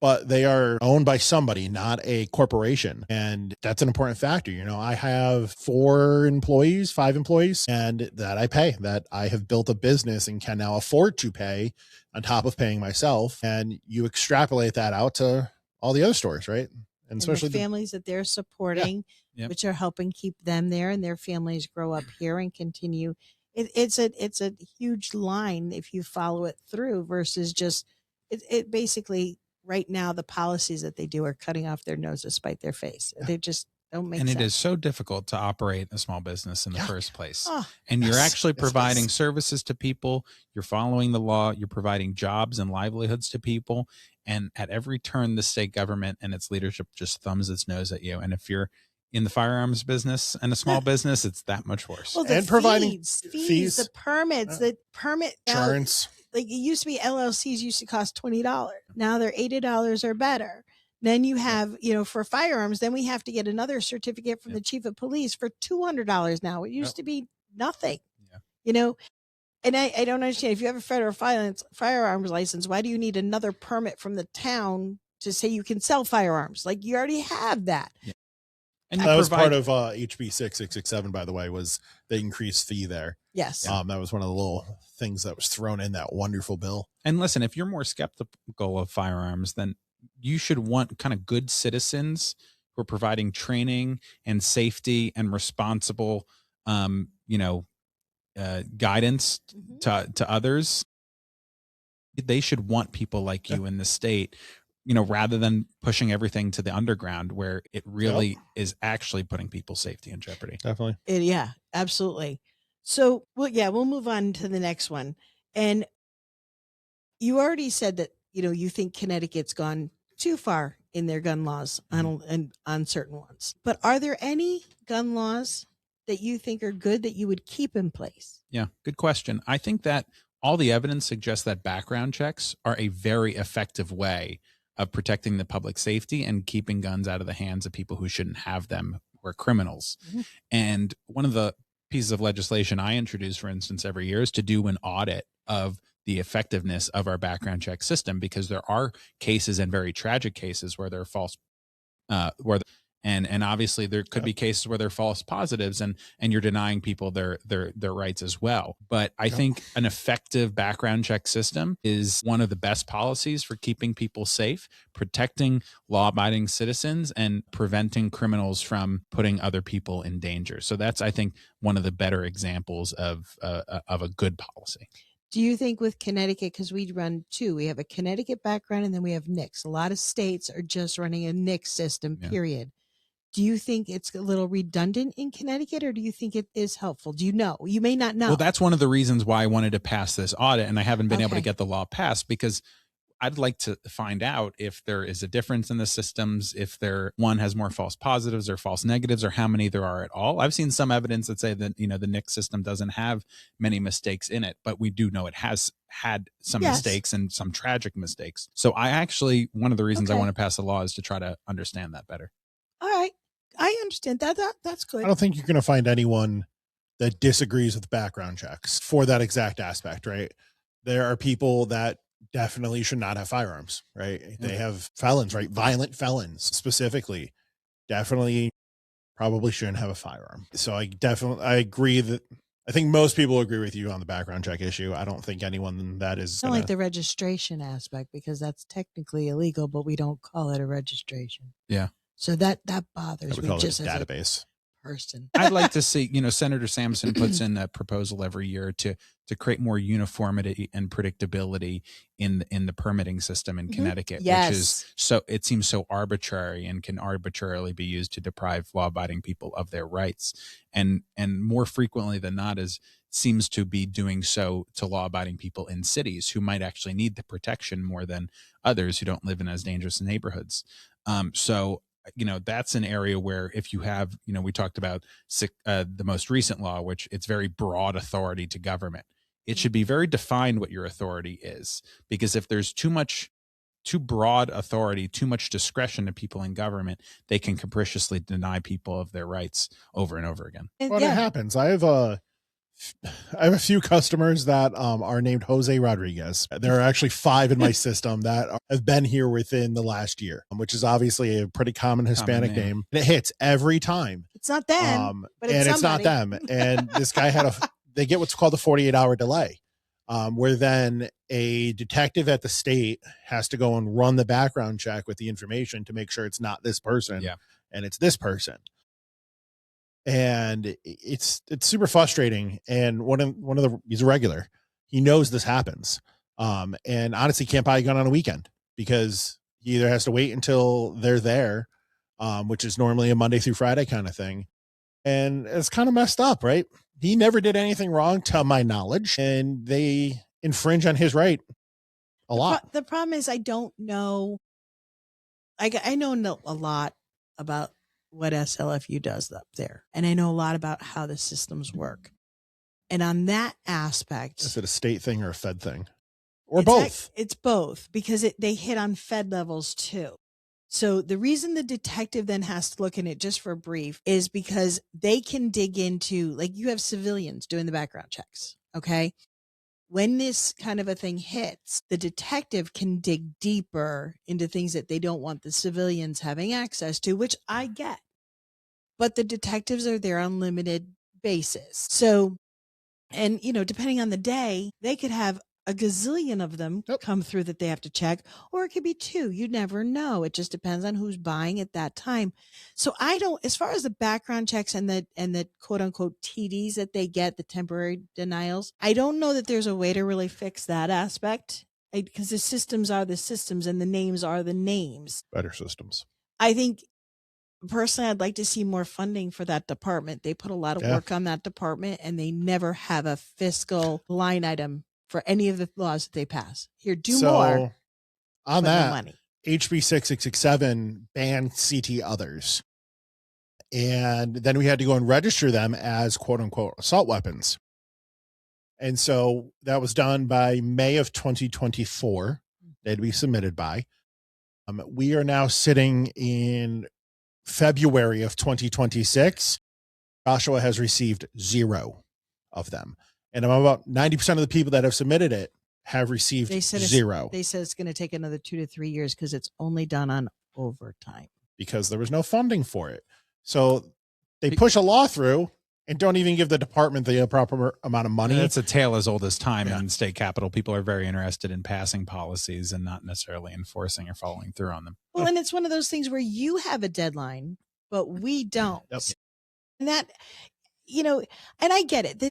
but they are owned by somebody, not a corporation. And that's an important factor. I have 5 employees, and that I pay, that I have built a business and can now afford to pay on top of paying myself. And you extrapolate that out to all the other stores, right? And especially the families that they're supporting, which are helping keep them there and their families grow up here and continue. It's a huge line if you follow it through versus just it basically right now the policies that they do are cutting off their nose to spite their face. They're just don't make and sense. it is so difficult to operate a small business in the first place. Oh, And you're yes, actually yes, providing yes. services to people. You're following the law. You're providing jobs and livelihoods to people. And at every turn, the state government and its leadership just thumbs its nose at you. And if you're in the firearms business and a small business, it's that much worse. well, the And providing fees, the permits, the permit insurance. like it used to be LLCs used to cost $20. Now they're $80 or better. Then you have, for firearms, then we have to get another certificate from the chief of police for $200 now. It used to be nothing, and I don't understand. If you have a federal firearms license, why do you need another permit from the town to say you can sell firearms? Like you already have that. Yeah. And that was part of HB 6667, by the way, was the increased fee there. Yes. That was one of the little things that was thrown in that wonderful bill. And listen, if you're more skeptical of firearms, then you should want kind of good citizens who are providing training and safety and responsible, guidance to others. They should want people like you in the state, rather than pushing everything to the underground where it really is actually putting people's safety in jeopardy. Definitely. Yeah, absolutely. So, we'll move on to the next one. And you already said that, you think Connecticut's gone too far in their gun laws on certain ones. But are there any gun laws that you think are good that you would keep in place? Yeah, good question. I think that all the evidence suggests that background checks are a very effective way of protecting the public safety and keeping guns out of the hands of people who shouldn't have them, who are criminals. Mm-hmm. And one of the pieces of legislation I introduce, for instance, every year is to do an audit of the effectiveness of our background check system, because there are cases, and very tragic cases, where there are false, and obviously there could be cases where they're false positives, and you're denying people their rights as well. But I think an effective background check system is one of the best policies for keeping people safe, protecting law-abiding citizens, and preventing criminals from putting other people in danger. So that's, I think, one of the better examples of a good policy. Do you think with Connecticut, because we run two, we have a Connecticut background and then we have NICS. A lot of states are just running a NICS system, period. Do you think it's a little redundant in Connecticut, or do you think it is helpful? Do you know? You may not know. Well, that's one of the reasons why I wanted to pass this audit, and I haven't been able to get the law passed, because I'd like to find out if there is a difference in the systems, if one has more false positives or false negatives, or how many there are at all. I've seen some evidence that say that, the NICS system doesn't have many mistakes in it, but we do know it has had some mistakes, and some tragic mistakes. So one of the reasons I want to pass the law is to try to understand that better. All right. I understand that. That's good. I don't think you're going to find anyone that disagrees with background checks for that exact aspect, right? There are people that definitely should not have firearms, right? They have felons, right? Violent felons specifically, definitely probably shouldn't have a firearm. So I agree I think most people agree with you on the background check issue. I don't think anyone that is not like the registration aspect, because that's technically illegal, but we don't call it a registration. Yeah. So that bothers me just as database person. I'd like to see, Senator Sampson puts in a proposal every year to create more uniformity and predictability in the permitting system in Connecticut, which is it seems so arbitrary and can arbitrarily be used to deprive law-abiding people of their rights. And more frequently than not seems to be doing so to law-abiding people in cities who might actually need the protection more than others who don't live in as dangerous neighborhoods. So that's an area where if you have, we talked about the most recent law, which it's very broad authority to government. It should be very defined what your authority is, because if there's too broad authority, too much discretion to people in government, they can capriciously deny people of their rights over and over again. Well, it happens. I have a few customers that are named Jose Rodriguez. There are actually 5 in my system that have been here within the last year, which is obviously a pretty common Hispanic name. And it hits every time. It's not them, but it's not them. And this guy they get what's called a 48-hour delay, where then a detective at the state has to go and run the background check with the information to make sure it's not this person and it's this person. And it's super frustrating. And he's a regular. He knows this happens. And honestly can't buy a gun on a weekend, because he either has to wait until they're there, which is normally a Monday through Friday kind of thing. And it's kind of messed up, right? He never did anything wrong to my knowledge, and they infringe on his right a lot. The problem is I don't know. I know a lot about what SLFU does up there, and I know a lot about how the systems work. And on that aspect, is it a state thing or a Fed thing, or both? It's both, because they hit on Fed levels too. So the reason the detective then has to look in it just for a brief is because they can dig into, like, you have civilians doing the background checks. Okay. When this kind of a thing hits, the detective can dig deeper into things that they don't want the civilians having access to, which I get. But the detectives are there on limited basis. So, and, depending on the day, they could have a gazillion of them come through that they have to check, or it could be 2. You never know. It just depends on who's buying at that time. So as far as the background checks and the quote unquote TDs that they get, the temporary denials, I don't know that there's a way to really fix that aspect, because the systems are the systems and the names are the names. Better systems. I think personally, I'd like to see more funding for that department. They put a lot of work on that department, and they never have a fiscal line item for any of the laws that they pass. Here, do more on that. Money. HB 6667 banned CT others. And then we had to go and register them as quote unquote assault weapons. And so that was done by May of 2024. They'd be submitted by. We are now sitting in February of 2026. Joshua has received 0 of them. And about 90% of the people that have submitted it have received 0. They said it's going to take another 2 to 3 years because it's only done on overtime. Because there was no funding for it. So they push a law through and don't even give the department the proper amount of money. It's a tale as old as time in state capital. People are very interested in passing policies and not necessarily enforcing or following through on them. Well, and it's one of those things where you have a deadline, but we don't. Yep. And that, and I get it.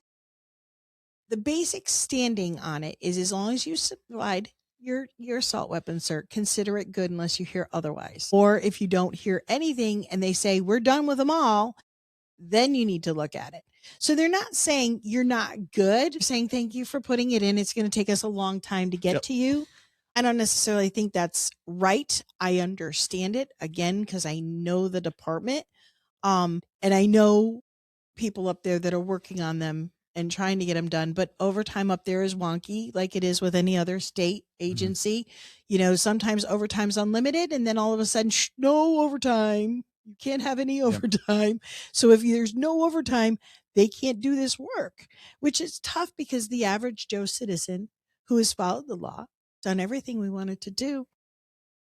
The basic standing on it is, as long as you supplied your assault weapon cert, consider it good unless you hear otherwise. Or if you don't hear anything and they say, we're done with them all, then you need to look at it. So they're not saying you're not good, they're saying thank you for putting it in. It's going to take us a long time to get to you. I don't necessarily think that's right. I understand it, again, because I know the department. And I know people up there that are working on them and trying to get them done. But overtime up there is wonky, like it is with any other state agency. Sometimes overtime's unlimited, and then all of a sudden, no overtime. You can't have any overtime. So if there's no overtime, they can't do this work, which is tough, because the average Joe citizen who has followed the law, done everything we wanted to do,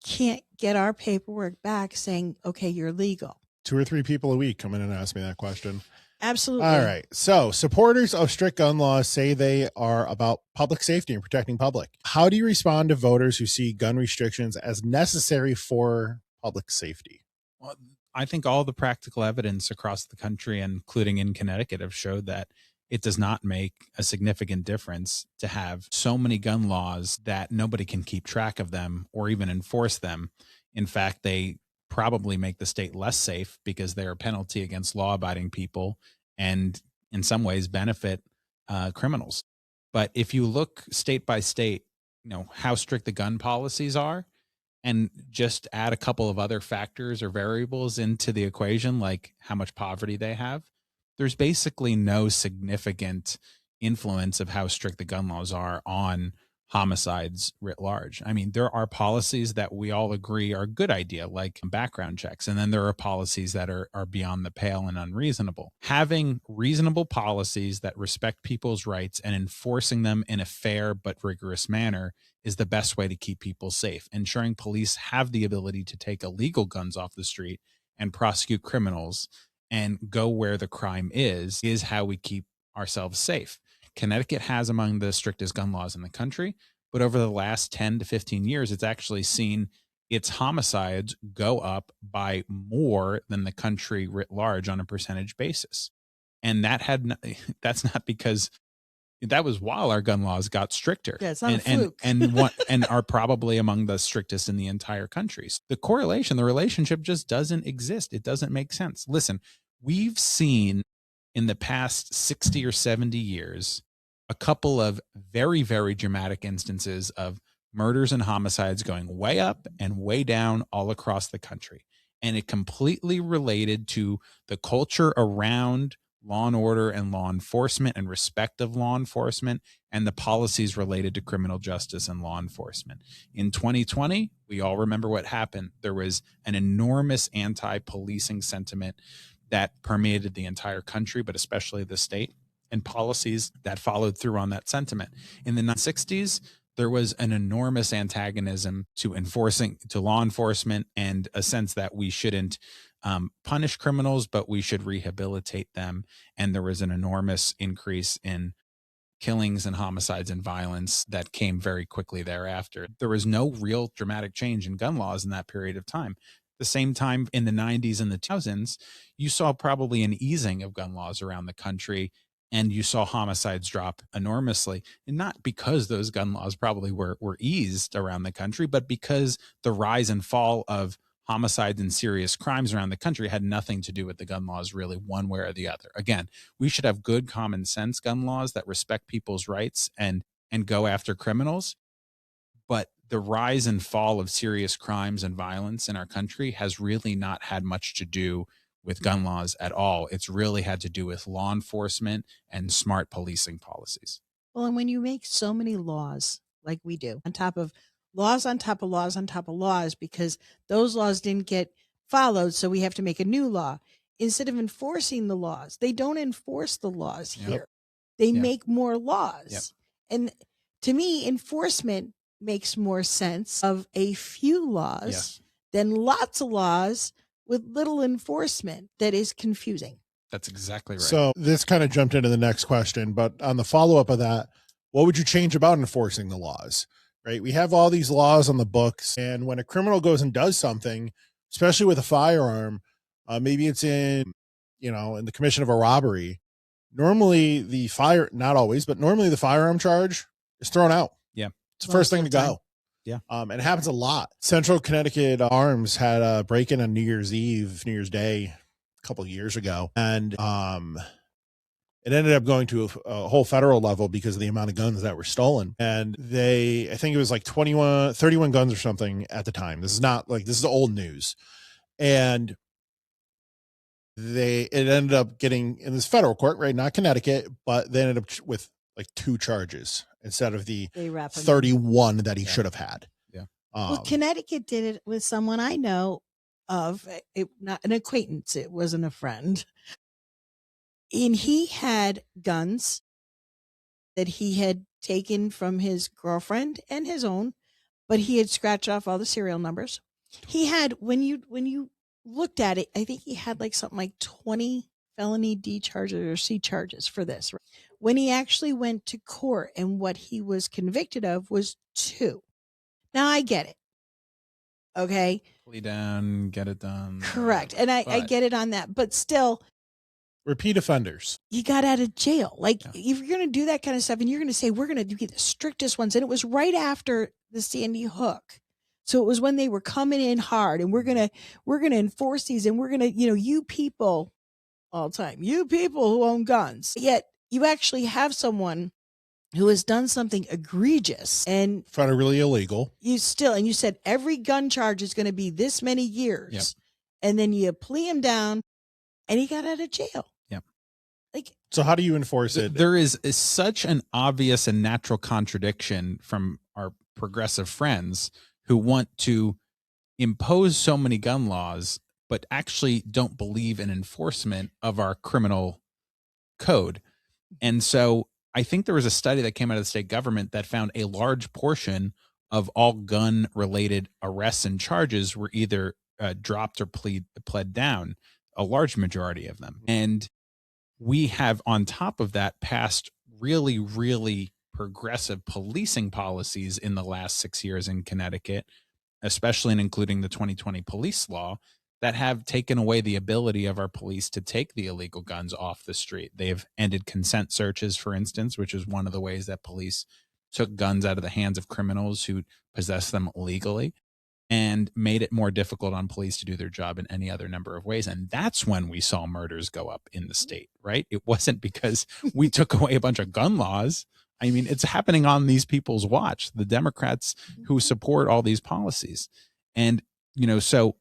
can't get our paperwork back saying, okay, you're legal. 2 or 3 people a week come in and ask me that question. Absolutely. All right. So supporters of strict gun laws say they are about public safety and protecting public. How do you respond to voters who see gun restrictions as necessary for public safety? Well, I think all the practical evidence across the country, including in Connecticut, have showed that it does not make a significant difference to have so many gun laws that nobody can keep track of them or even enforce them. In fact, they probably make the state less safe because they're a penalty against law-abiding people and in some ways benefit criminals. But if you look state by state, how strict the gun policies are, and just add a couple of other factors or variables into the equation, like how much poverty they have, there's basically no significant influence of how strict the gun laws are on homicides writ large. I mean, there are policies that we all agree are a good idea, like background checks. And then there are policies that are beyond the pale and unreasonable. Having reasonable policies that respect people's rights and enforcing them in a fair but rigorous manner is the best way to keep people safe. Ensuring police have the ability to take illegal guns off the street and prosecute criminals and go where the crime is how we keep ourselves safe. Connecticut has among the strictest gun laws in the country, but over the last 10 to 15 years, it's actually seen its homicides go up by more than the country writ large on a percentage basis. And that's not because that was while our gun laws got stricter. Yeah, it's not a fluke. and are probably among the strictest in the entire country. The correlation, the relationship just doesn't exist. It doesn't make sense. Listen, we've seen in the past 60 or 70 years a couple of very, very dramatic instances of murders and homicides going way up and way down all across the country. And it completely related to the culture around law and order and law enforcement and respect of law enforcement and the policies related to criminal justice and law enforcement. In 2020, we all remember what happened. There was an enormous anti-policing sentiment that permeated the entire country, but especially the state, and policies that followed through on that sentiment. In the 1960s, there was an enormous antagonism to law enforcement, and a sense that we shouldn't punish criminals, but we should rehabilitate them. And there was an enormous increase in killings and homicides and violence that came very quickly thereafter. There was no real dramatic change in gun laws in that period of time. The same time in the 90s and the 2000s, you saw probably an easing of gun laws around the country, and you saw homicides drop enormously. And not because those gun laws probably were eased around the country, but because the rise and fall of homicides and serious crimes around the country had nothing to do with the gun laws, really, one way or the other. Again, we should have good common sense gun laws that respect people's rights and go after criminals. But the rise and fall of serious crimes and violence in our country has really not had much to do with gun laws at all. It's really had to do with law enforcement and smart policing policies. Well, and when you make so many laws like we do, on top of laws on top of laws on top of laws, because those laws didn't get followed, so we have to make a new law. Instead of enforcing the laws, they don't enforce the laws here. They make more laws. And to me, enforcement makes more sense of a few laws than lots of laws with little enforcement that is confusing. That's exactly right. So this kind of jumped into the next question, but on the follow-up of that, what would you change about enforcing the laws? Right? We have all these laws on the books, and when a criminal goes and does something, especially with a firearm, maybe it's in the commission of a robbery, normally not always, but normally the firearm charge is thrown out. Yeah. It's the first thing to go. Yeah. And it happens a lot. Central Connecticut Arms had a break-in on New Year's Day, a couple of years ago. And it ended up going to a whole federal level because of the amount of guns that were stolen. And I think it was like 31 guns or something at the time. This is old news. And it ended up getting in this federal court, right? Not Connecticut, but they ended up with like 2 charges instead of the 31 that he should have had. Yeah. Well, Connecticut did it with someone I know of, not an acquaintance. It wasn't a friend. And he had guns that he had taken from his girlfriend and his own, but he had scratched off all the serial numbers. He had, when you looked at it, I think he had like something like 20 felony D charges or C charges for this. When he actually went to court, and what he was convicted of was 2. Now I get it. Okay. Plea down, get it done. Correct. And I get it on that, but still, repeat offenders. He got out of jail. Like, if you're going to do that kind of stuff and you're going to say, we're going to do the strictest ones. And it was right after the Sandy Hook. So it was when they were coming in hard, and we're going to enforce these, and we're going to, you people all the time, you people who own guns. Yet you actually have someone who has done something egregious and federally illegal. You said every gun charge is going to be this many years. Yep. And then you plea him down, and he got out of jail. So how do you enforce it? There is such an obvious and natural contradiction from our progressive friends who want to impose so many gun laws, but actually don't believe in enforcement of our criminal code. And so I think there was a study that came out of the state government that found a large portion of all gun related arrests and charges were either dropped or pled down, a large majority of them. And we have, on top of that, passed really, really progressive policing policies in the last 6 years in Connecticut, especially and including the 2020 police law, that have taken away the ability of our police to take the illegal guns off the street. They've ended consent searches, for instance, which is one of the ways that police took guns out of the hands of criminals who possess them illegally, and made it more difficult on police to do their job in any other number of ways. And that's when we saw murders go up in the state, right? It wasn't because we took away a bunch of gun laws. I mean, it's happening on these people's watch, the Democrats who support all these policies. And, so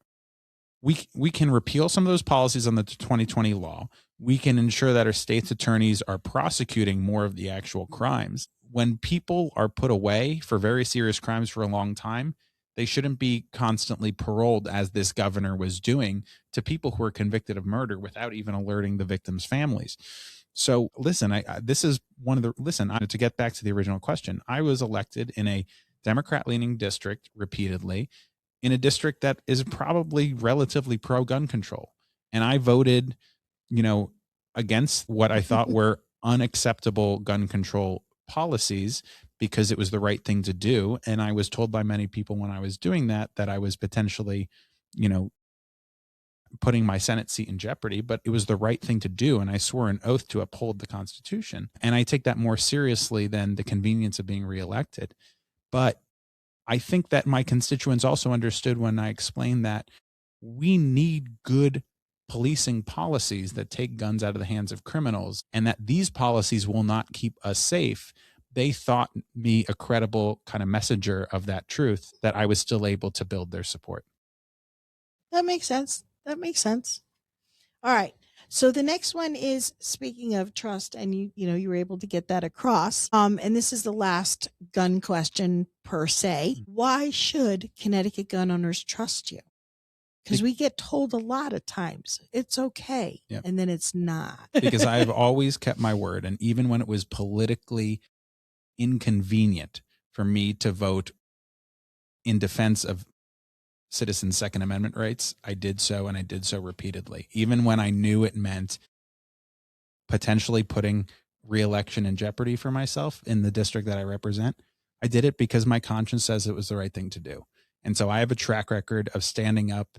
we can repeal some of those policies on the 2020 law. We can ensure that our state's attorneys are prosecuting more of the actual crimes. When people are put away for very serious crimes for a long time, they shouldn't be constantly paroled, as this governor was doing, to people who are convicted of murder without even alerting the victims' families. So listen, to get back to the original question, I was elected in a Democrat-leaning district repeatedly, in a district that is probably relatively pro-gun control. And I voted, against what I thought were unacceptable gun control policies because it was the right thing to do. And I was told by many people when I was doing that I was potentially, putting my Senate seat in jeopardy, but it was the right thing to do. And I swore an oath to uphold the Constitution. And I take that more seriously than the convenience of being reelected. But I think that my constituents also understood when I explained that we need good policing policies that take guns out of the hands of criminals, and that these policies will not keep us safe. They thought me a credible kind of messenger of that truth, that I was still able to build their support. That makes sense. All right. So the next one is, speaking of trust, and you were able to get that across. And this is the last gun question per se. Why should Connecticut gun owners trust you? Because we get told a lot of times it's okay. Yep. And then it's not. Because I've always kept my word. And even when it was politically inconvenient for me to vote in defense of citizens' Second Amendment rights, I did so, and I did so repeatedly. Even when I knew it meant potentially putting re-election in jeopardy for myself in the district that I represent, I did it because my conscience says it was the right thing to do. And so I have a track record of standing up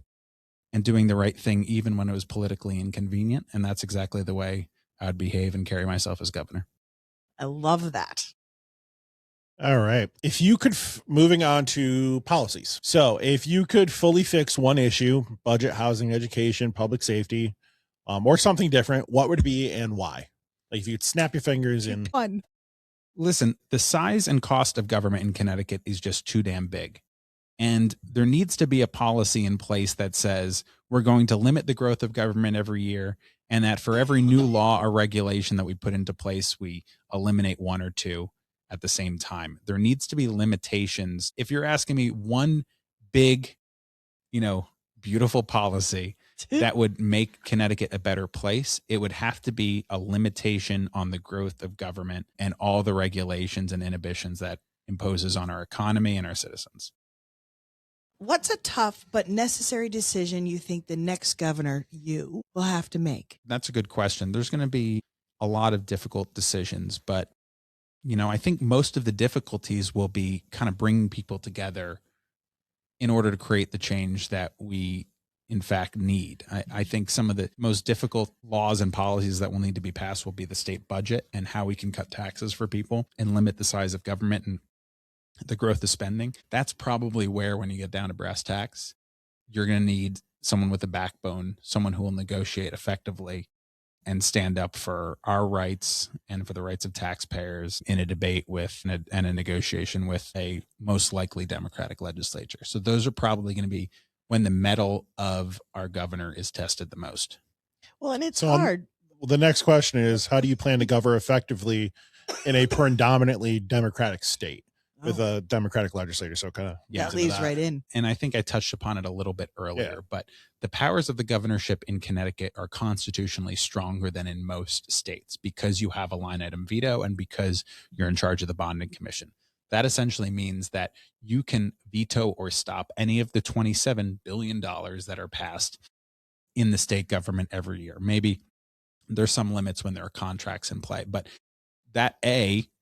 and doing the right thing even when it was politically inconvenient. And that's exactly the way I would behave and carry myself as governor. I love that. All right. If you could, moving on to policies. So if you could fully fix one issue, budget, housing, education, public safety, or something different, what would it be and why? Like if you'd snap your fingers and fun. Listen, the size and cost of government in Connecticut is just too damn big. And there needs to be a policy in place that says we're going to limit the growth of government every year, and that for every new law or regulation that we put into place, we eliminate one or two at the same time. There needs to be limitations. If you're asking me one big, beautiful policy that would make Connecticut a better place, it would have to be a limitation on the growth of government and all the regulations and inhibitions that imposes on our economy and our citizens. What's a tough but necessary decision you think the next governor will have to make? That's a good question. There's going to be a lot of difficult decisions, but I think most of the difficulties will be kind of bringing people together in order to create the change that we in fact need. I think some of the most difficult laws and policies that will need to be passed will be the state budget and how we can cut taxes for people and limit the size of government and the growth of spending. That's probably where, when you get down to brass tacks, you're going to need someone with a backbone, someone who will negotiate effectively and stand up for our rights and for the rights of taxpayers in a debate with and a negotiation with a most likely Democratic legislature. So those are probably going to be when the mettle of our governor is tested the most. Well, and it's hard. Well, the next question is, how do you plan to govern effectively in a predominantly Democratic state with a Democratic legislature? So kind of that leads right in. And I think I touched upon it a little bit earlier, but the powers of the governorship in Connecticut are constitutionally stronger than in most states because you have a line item veto and because you're in charge of the bonding commission. That essentially means that you can veto or stop any of the $27 billion that are passed in the state government every year. Maybe there's some limits when there are contracts in play, but that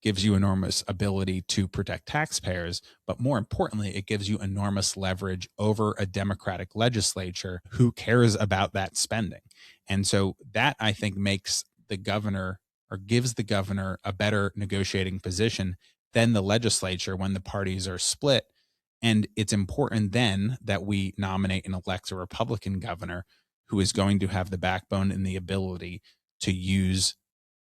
gives you enormous ability to protect taxpayers, but more importantly, it gives you enormous leverage over a Democratic legislature who cares about that spending. And so that, I think, makes the governor, or gives the governor, a better negotiating position than the legislature when the parties are split. And it's important then that we nominate and elect a Republican governor who is going to have the backbone and the ability to use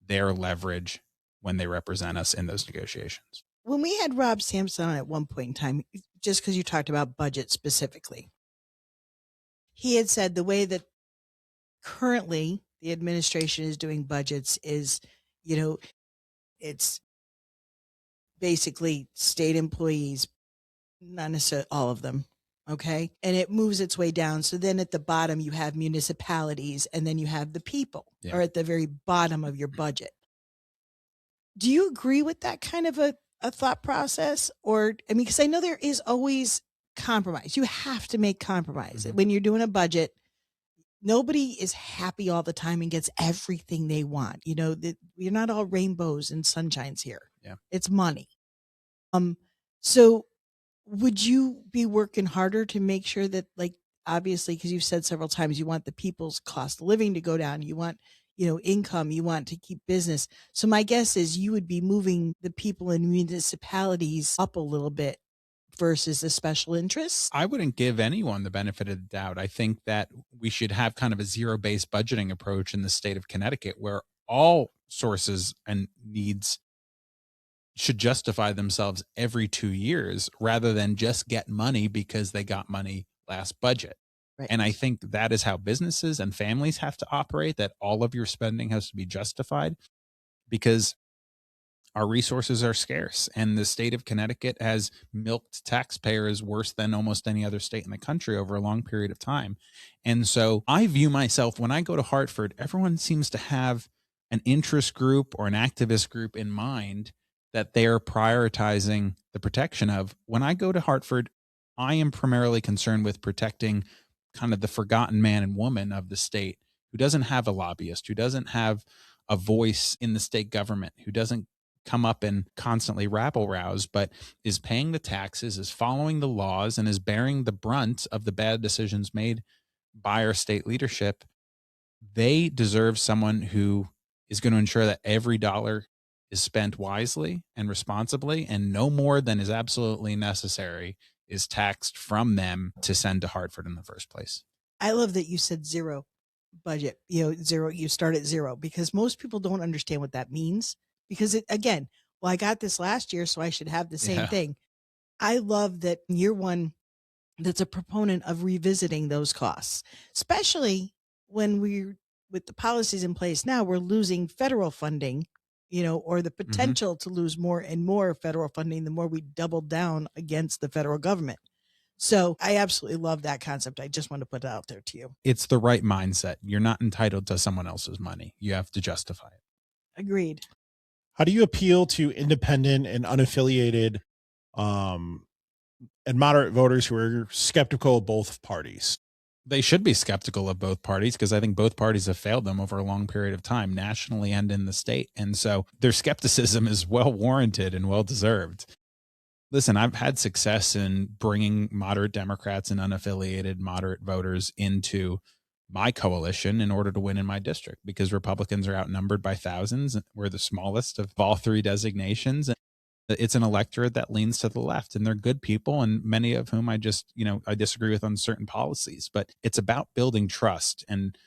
their leverage when they represent us in those negotiations. When we had Rob Sampson on at one point in time, just because you talked about budget specifically, he had said the way that currently the administration is doing budgets is, it's basically state employees, not necessarily all of them. Okay. And it moves its way down. So then at the bottom, you have municipalities, and then you have the people are at the very bottom of your budget. Do you agree with that kind of a thought process? Or, because I know there is always compromise. You have to make compromise. When you're doing a budget, nobody is happy all the time and gets everything they want. We're not all rainbows and sunshines here. Yeah. It's money. So would you be working harder to make sure that, like, obviously, because you've said several times, you want the people's cost of living to go down. You want, income, you want to keep business. So my guess is you would be moving the people in municipalities up a little bit versus the special interests. I wouldn't give anyone the benefit of the doubt. I think that we should have kind of a zero-based budgeting approach in the state of Connecticut, where all sources and needs should justify themselves every 2 years rather than just get money because they got money last budget. Right. And I think that is how businesses and families have to operate, that all of your spending has to be justified, because our resources are scarce, and the state of Connecticut has milked taxpayers worse than almost any other state in the country over a long period of time. And so I view myself, when I go to Hartford, everyone seems to have an interest group or an activist group in mind that they're prioritizing the protection of. When I go to Hartford, I am primarily concerned with protecting kind of the forgotten man and woman of the state who doesn't have a lobbyist, who doesn't have a voice in the state government, who doesn't come up and constantly rabble rouse, but is paying the taxes, is following the laws, and is bearing the brunt of the bad decisions made by our state leadership. They deserve someone who is going to ensure that every dollar is spent wisely and responsibly, and no more than is absolutely necessary is taxed from them to send to Hartford in the first place. I love that you said zero budget, zero, you start at zero, because most people don't understand what that means. Because again, I got this last year, so I should have the same thing. I love that you're one that's a proponent of revisiting those costs, especially when with the policies in place now, we're losing federal funding, or the potential to lose more and more federal funding the more we double down against the federal government. So I absolutely love that concept. I just want to put it out there to you. It's the right mindset. You're not entitled to someone else's money. You have to justify it. Agreed. How do you appeal to independent and unaffiliated and moderate voters who are skeptical of both parties? They should be skeptical of both parties, because I think both parties have failed them over a long period of time, nationally and in the state. And so their skepticism is well warranted and well deserved. Listen, I've had success in bringing moderate Democrats and unaffiliated moderate voters into my coalition in order to win in my district, because Republicans are outnumbered by thousands. We're the smallest of all three designations. It's an electorate that leans to the left, and they're good people, and many of whom I disagree with on certain policies. But it's about building trust, and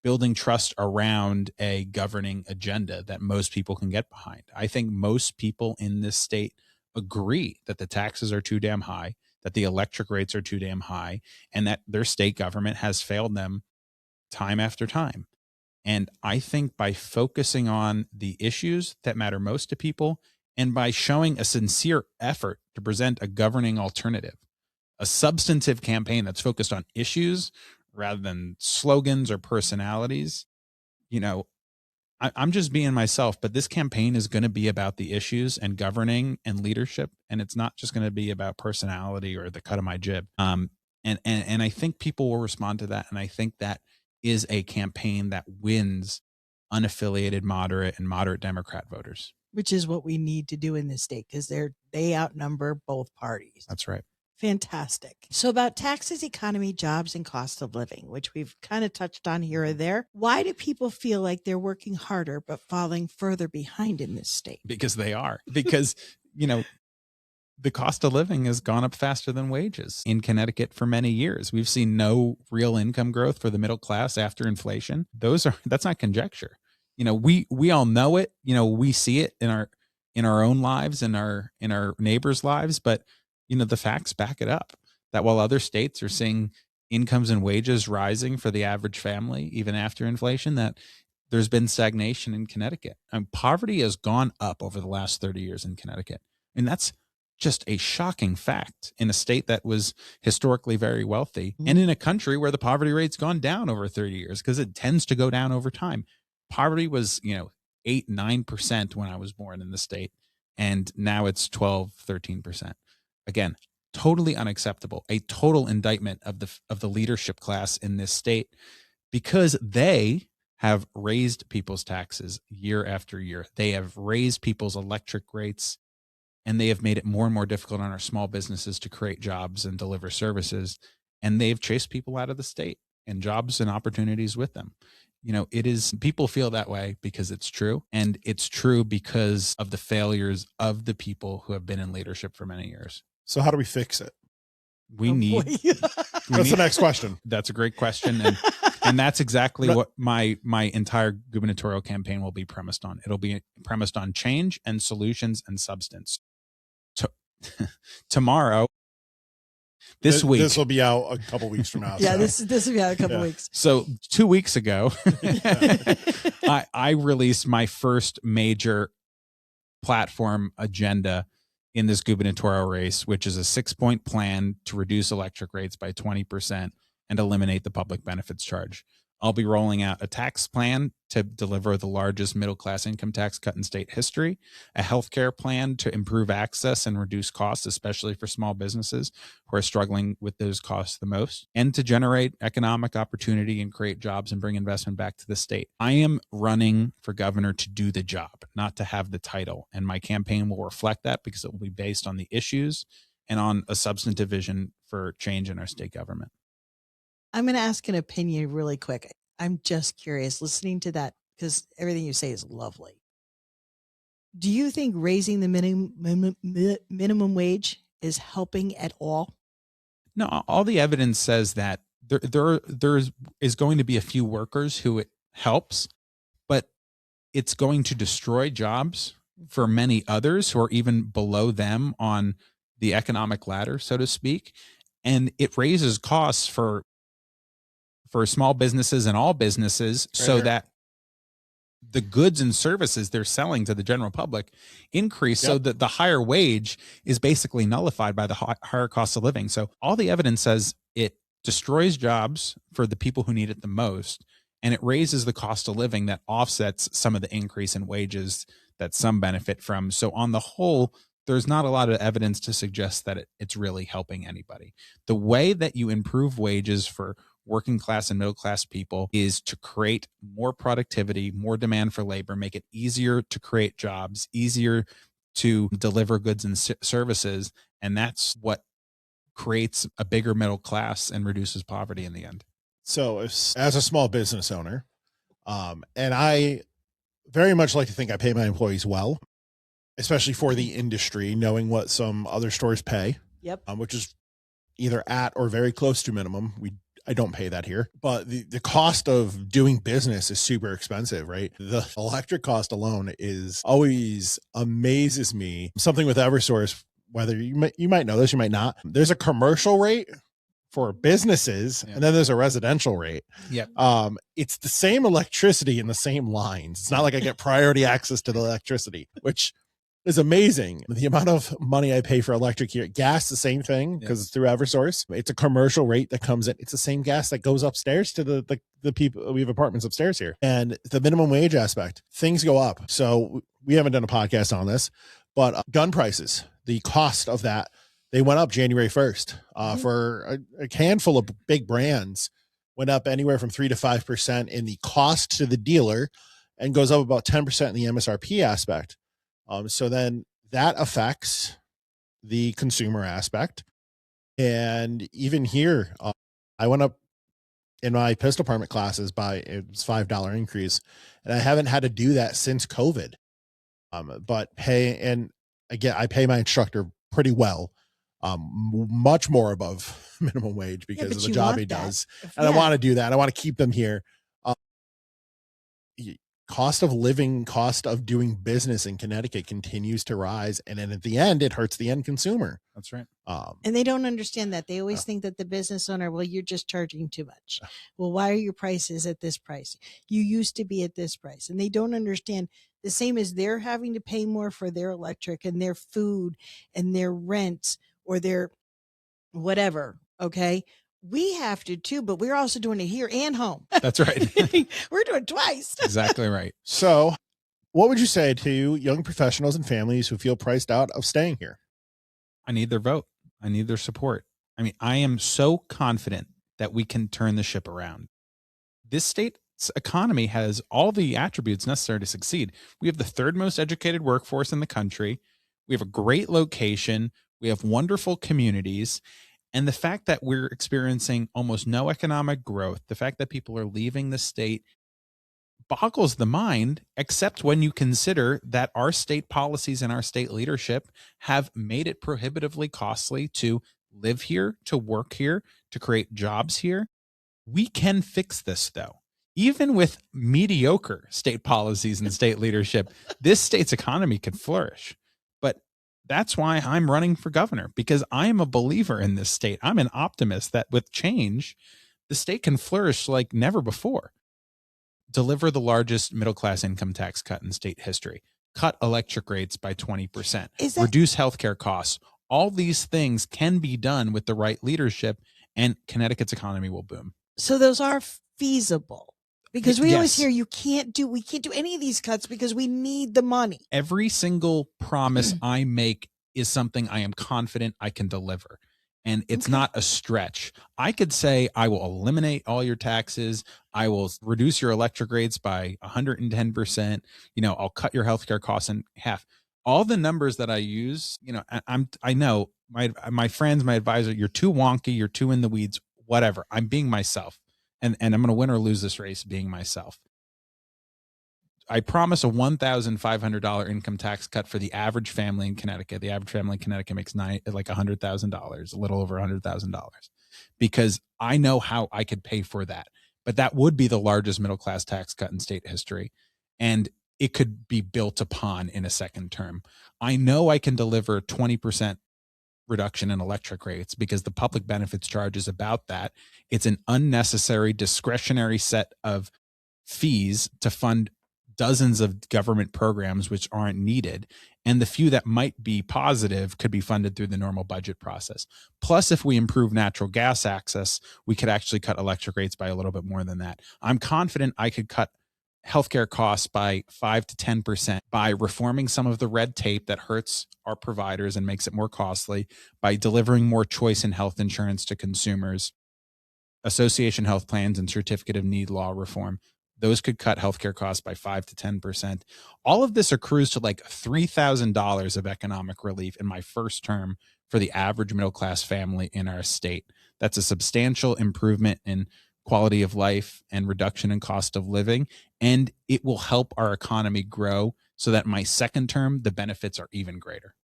building trust around a governing agenda that most people can get behind. I think most people in this state agree that the taxes are too damn high, that the electric rates are too damn high, and that their state government has failed them time after time. And I think by focusing on the issues that matter most to people, and by showing a sincere effort to present a governing alternative, a substantive campaign that's focused on issues rather than slogans or personalities, I'm just being myself, but this campaign is going to be about the issues and governing and leadership. And it's not just going to be about personality or the cut of my jib. And I think people will respond to that. And I think that is a campaign that wins unaffiliated, moderate, and moderate Democrat voters. which is what we need to do in this state because they outnumber both parties. That's right. Fantastic. So about taxes, economy, jobs, and cost of living, which we've kind of touched on here or there. Why do people feel like they're working harder but falling further behind in this state? Because they are. Because, the cost of living has gone up faster than wages in Connecticut for many years. We've seen no real income growth for the middle class after inflation. That's not conjecture. We all know it. We see it in our own lives and in our neighbors' lives, but the facts back it up that while other states are seeing incomes and wages rising for the average family, even after inflation, that there's been stagnation in Connecticut. Poverty has gone up over the last 30 years in Connecticut. And that's just a shocking fact in a state that was historically very wealthy and in a country where the poverty rate's gone down over 30 years because it tends to go down over time. Poverty was, 8-9% when I was born in the state. And now it's 12-13%. Again, totally unacceptable, a total indictment of the leadership class in this state because they have raised people's taxes year after year. They have raised people's electric rates, and they have made it more and more difficult on our small businesses to create jobs and deliver services. And they've chased people out of the state and jobs and opportunities with them. People feel that way because it's true. And it's true because of the failures of the people who have been in leadership for many years. So how do we fix it? That's the next question. That's a great question. And that's exactly what my entire gubernatorial campaign will be premised on. It'll be premised on change and solutions and substance. Tomorrow, this week. This will be out a couple weeks from now. Yeah, so. this will be out a couple weeks. So 2 weeks ago, I released my first major platform agenda in this gubernatorial race, which is a 6-point plan to reduce electric rates by 20% and eliminate the public benefits charge. I'll be rolling out a tax plan to deliver the largest middle-class income tax cut in state history, a healthcare plan to improve access and reduce costs, especially for small businesses who are struggling with those costs the most, and to generate economic opportunity and create jobs and bring investment back to the state. I am running for governor to do the job, not to have the title, and my campaign will reflect that because it will be based on the issues and on a substantive vision for change in our state government. I'm going to ask an opinion really quick. I'm just curious listening to that because everything you say is lovely. Do you think raising the minimum wage is helping at all? No, all the evidence says that there is going to be a few workers who it helps, but it's going to destroy jobs for many others who are even below them on the economic ladder, so to speak. And it raises costs for small businesses and all businesses that the goods and services they're selling to the general public increase so that the higher wage is basically nullified by the higher cost of living. So all the evidence says it destroys jobs for the people who need it the most, and it raises the cost of living that offsets some of the increase in wages that some benefit from. So on the whole, there's not a lot of evidence to suggest that it's really helping anybody. The way that you improve wages for working class and middle class people is to create more productivity, more demand for labor, make it easier to create jobs, easier to deliver goods and services. And that's what creates a bigger middle class and reduces poverty in the end. So as a small business owner, and I very much like to think I pay my employees well, especially for the industry, knowing what some other stores pay, which is either at or very close to minimum. I don't pay that here, but the cost of doing business is super expensive, right? The electric cost alone is always amazes me. Something with Eversource, whether you might know this, you might not. There's a commercial rate for businesses, and then there's a residential rate. It's the same electricity in the same lines. It's not like I get priority access to the electricity, which is amazing. The amount of money I pay for electric here. Gas, the same thing, because it's through Eversource. It's a commercial rate that comes in. It's the same gas that goes upstairs to the people. We have apartments upstairs here. And the minimum wage aspect, things go up. So we haven't done a podcast on this, but gun prices, the cost of that, they went up January 1st for a handful of big brands, went up anywhere from 3 to 5% in the cost to the dealer and goes up about 10% in the MSRP aspect. So then that affects the consumer aspect. And even here, I went up in my pistol permit classes by it was $5 increase, and I haven't had to do that since COVID. But pay, and again, I pay my instructor pretty well, much more above minimum wage because of the job he does, and I want to do that. I want to keep them here. Cost of living, cost of doing business in Connecticut continues to rise, and then at the end, it hurts the end consumer. That's right. And they don't understand that. They always think that the business owner, well, you're just charging too much. Well, why are your prices at this price? You used to be at this price. And they don't understand the same as they're having to pay more for their electric and their food and their rent or their whatever. Okay. We have to too, but we're also doing it here and home. That's right. We're doing it twice. Exactly right. So what would you say to young professionals and families who feel priced out of staying here? I need their vote. I need their support. I mean, I am so confident that we can turn the ship around. This state's economy has all the attributes necessary to succeed. We have the third most educated workforce in the country. We have a great location. We have wonderful communities. And the fact that we're experiencing almost no economic growth, the fact that people are leaving the state boggles the mind, except when you consider that our state policies and our state leadership have made it prohibitively costly to live here, to work here, to create jobs here. We can fix this, though. Even with mediocre state policies and state leadership, this state's economy can flourish. But that's why I'm running for governor, because I am a believer in this state. I'm an optimist that with change, the state can flourish like never before. Deliver the largest middle-class income tax cut in state history, cut electric rates by 20%, reduce healthcare costs. All these things can be done with the right leadership, and Connecticut's economy will boom. So those are feasible, because we always hear we can't do any of these cuts because we need the money. Every single promise I make is something I am confident I can deliver. And it's not a stretch. I could say I will eliminate all your taxes. I will reduce your electric rates by 110%. I'll cut your healthcare costs in half. All the numbers that I use, I know my friends, my advisor, you're too wonky, you're too in the weeds, whatever. I'm being myself. And I'm going to win or lose this race being myself. I promise a $1,500 income tax cut for the average family in Connecticut. The average family in Connecticut makes like $100,000, a little over $100,000, because I know how I could pay for that. But that would be the largest middle-class tax cut in state history, and it could be built upon in a second term. I know I can deliver 20% reduction in electric rates because the public benefits charge is about that. It's an unnecessary discretionary set of fees to fund dozens of government programs which aren't needed, and the few that might be positive could be funded through the normal budget process. Plus, if we improve natural gas access, we could actually cut electric rates by a little bit more than that. I'm confident I could cut healthcare costs by 5 to 10% by reforming some of the red tape that hurts our providers and makes it more costly, by delivering more choice in health insurance to consumers, association health plans, and certificate of need law reform. Those could cut healthcare costs by 5 to 10%. All of this accrues to like $3,000 of economic relief in my first term for the average middle-class family in our state. That's a substantial improvement in quality of life and reduction in cost of living, and it will help our economy grow so that my second term, the benefits are even greater.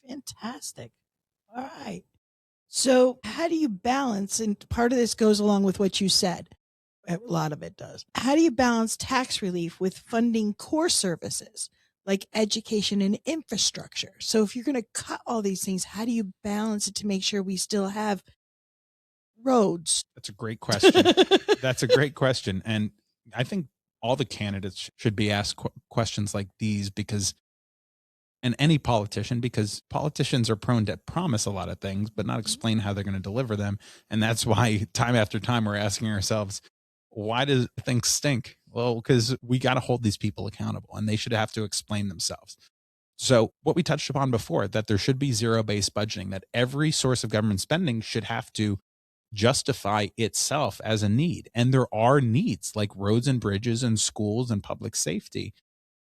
Fantastic. All right. So how do you balance, and part of this goes along with what you said, a lot of it does. How do you balance tax relief with funding core services like education and infrastructure? So if you're going to cut all these things, how do you balance it to make sure we still have roads? That's a great question. That's a great question. And I think all the candidates should be asked questions like these, and any politician, because politicians are prone to promise a lot of things, but not explain how they're going to deliver them. And that's why time after time we're asking ourselves, why does things stink? Well, because we got to hold these people accountable, and they should have to explain themselves. So what we touched upon before, that there should be zero-based budgeting, that every source of government spending should have to justify itself as a need. And there are needs like roads and bridges and schools and public safety.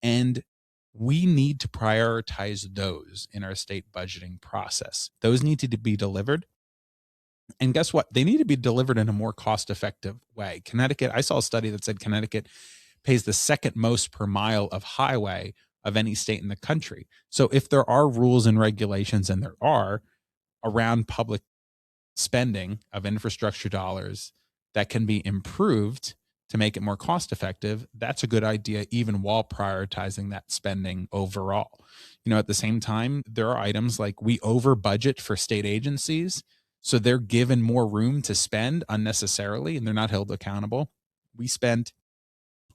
And We need to prioritize those in our state budgeting process. Those need to be delivered. And guess what? They need to be delivered in a more cost-effective way. Connecticut, I saw a study that said Connecticut pays the second most per mile of highway of any state in the country. So if there are rules and regulations, and there are, around public spending of infrastructure dollars that can be improved to make it more cost effective, that's a good idea, even while prioritizing that spending overall. At the same time, there are items like we over budget for state agencies, so they're given more room to spend unnecessarily and they're not held accountable. We spent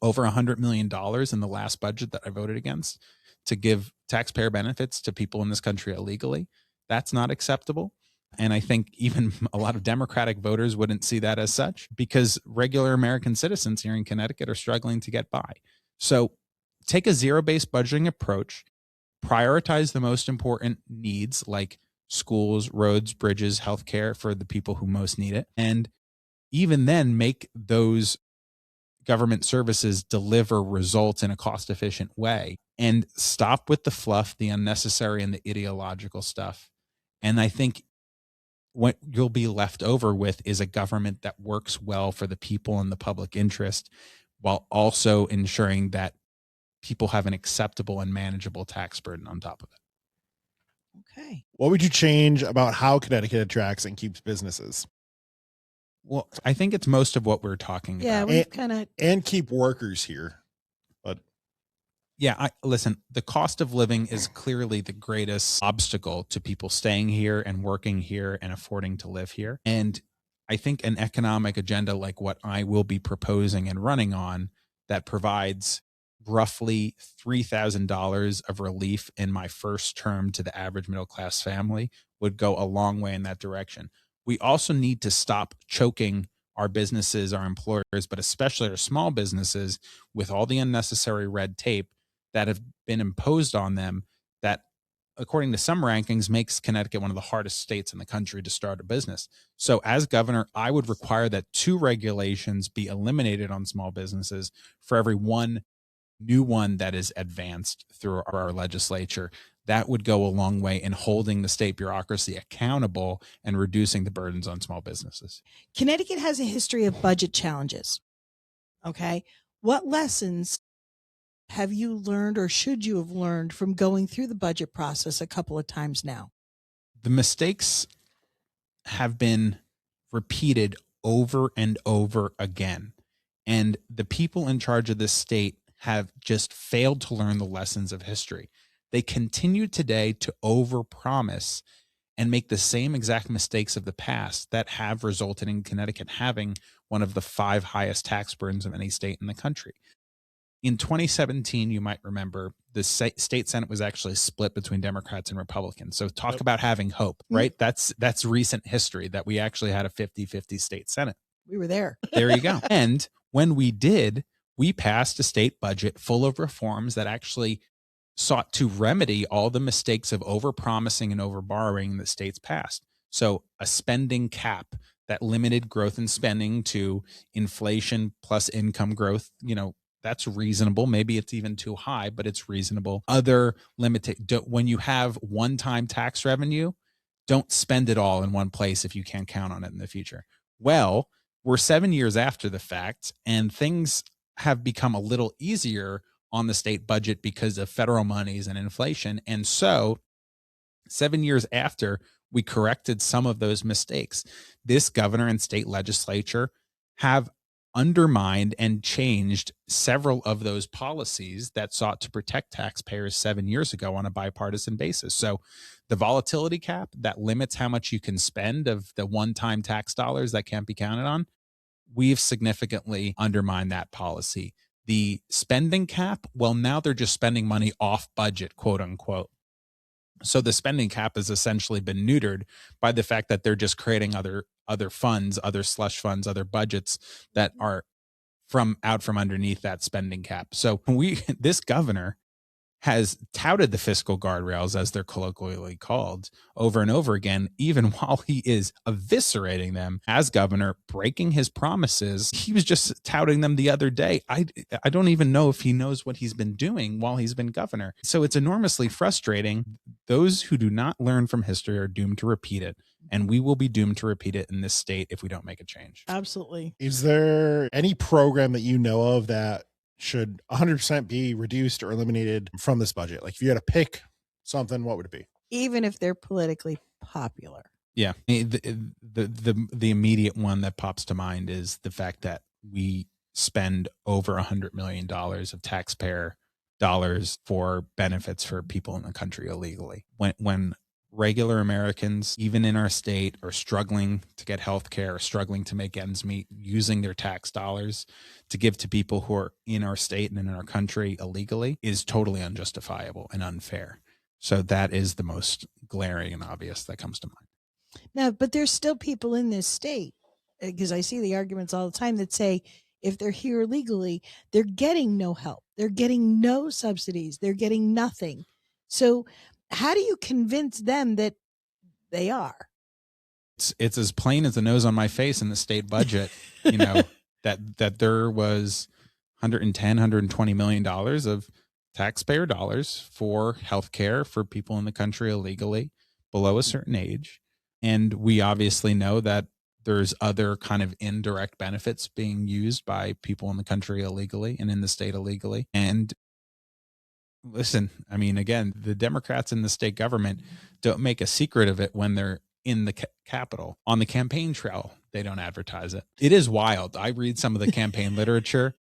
over $100 million in the last budget that I voted against to give taxpayer benefits to people in this country illegally. That's not acceptable. And I think even a lot of Democratic voters wouldn't see that as such, because regular American citizens here in Connecticut are struggling to get by. So take a zero-based budgeting approach, prioritize the most important needs like schools, roads, bridges, healthcare for the people who most need it. And even then make those government services deliver results in a cost-efficient way, and stop with the fluff, the unnecessary, and the ideological stuff. And I think what you'll be left over with is a government that works well for the people and the public interest, while also ensuring that people have an acceptable and manageable tax burden on top of it. Okay. What would you change about how Connecticut attracts and keeps businesses? Well, I think it's most of what we're talking about. We've kind of and keep workers here. But yeah, listen, the cost of living is clearly the greatest obstacle to people staying here and working here and affording to live here. And I think an economic agenda like what I will be proposing and running on that provides roughly $3,000 of relief in my first term to the average middle class family would go a long way in that direction. We also need to stop choking our businesses, our employers, but especially our small businesses with all the unnecessary red tape that have been imposed on them that, according to some rankings, makes Connecticut one of the hardest states in the country to start a business. So as governor, I would require that 2 regulations be eliminated on small businesses for every one new one that is advanced through our legislature. That would go a long way in holding the state bureaucracy accountable and reducing the burdens on small businesses. Connecticut has a history of budget challenges. Okay. What lessons have you learned, or should you have learned, from going through the budget process a couple of times now? The mistakes have been repeated over and over again. And the people in charge of this state have just failed to learn the lessons of history. They continue today to overpromise and make the same exact mistakes of the past that have resulted in Connecticut having one of the 5 highest tax burdens of any state in the country. In 2017, you might remember, the state Senate was actually split between Democrats and Republicans. So talk about having hope, right? That's recent history that we actually had a 50-50 state Senate. We were there. There you go. And when we did, we passed a state budget full of reforms that actually sought to remedy all the mistakes of overpromising and overborrowing that states passed. So a spending cap that limited growth in spending to inflation plus income growth, that's reasonable. Maybe it's even too high, but it's reasonable. Other when you have one-time tax revenue, don't spend it all in one place if you can't count on it in the future. Well, we're 7 years after the fact, and things have become a little easier on the state budget because of federal monies and inflation. And so 7 years after, we corrected some of those mistakes. This governor and state legislature have undermined and changed several of those policies that sought to protect taxpayers 7 years ago on a bipartisan basis. So the volatility cap that limits how much you can spend of the one-time tax dollars that can't be counted on, we've significantly undermined that policy. The spending cap, well, now they're just spending money off budget, quote unquote. So the spending cap has essentially been neutered by the fact that they're just creating other funds, other slush funds, other budgets that are from underneath that spending cap. So this governor has touted the fiscal guardrails, as they're colloquially called, over and over again, even while he is eviscerating them as governor, breaking his promises. He was just touting them the other day. I don't even know if he knows what he's been doing while he's been governor. So it's enormously frustrating. Those who do not learn from history are doomed to repeat it. And we will be doomed to repeat it in this state if we don't make a change. Absolutely. Is there any program that you know of that should 100% be reduced or eliminated from this budget? Like if you had to pick something, what would it be? Even if they're politically popular. Yeah. The immediate one that pops to mind is the fact that we spend over $100 million of taxpayer dollars for benefits for people in the country illegally. When regular Americans, even in our state, are struggling to get health care, struggling to make ends meet, using their tax dollars to give to people who are in our state and in our country illegally, is totally unjustifiable and unfair. So that is the most glaring and obvious that comes to mind. Now, but there's still people in this state, because I see the arguments all the time that say if they're here illegally, they're getting no help. They're getting no subsidies. They're getting nothing. So how do you convince them that they are? It's as plain as the nose on my face in the state budget, that there was $110, $120 million of taxpayer dollars for healthcare for people in the country illegally below a certain age. And we obviously know that there's other kind of indirect benefits being used by people in the country illegally and in the state illegally. And listen, I mean, again, the Democrats in the state government don't make a secret of it when they're in the Capitol. On the campaign trail, they don't advertise it. It is wild. I read some of the campaign literature.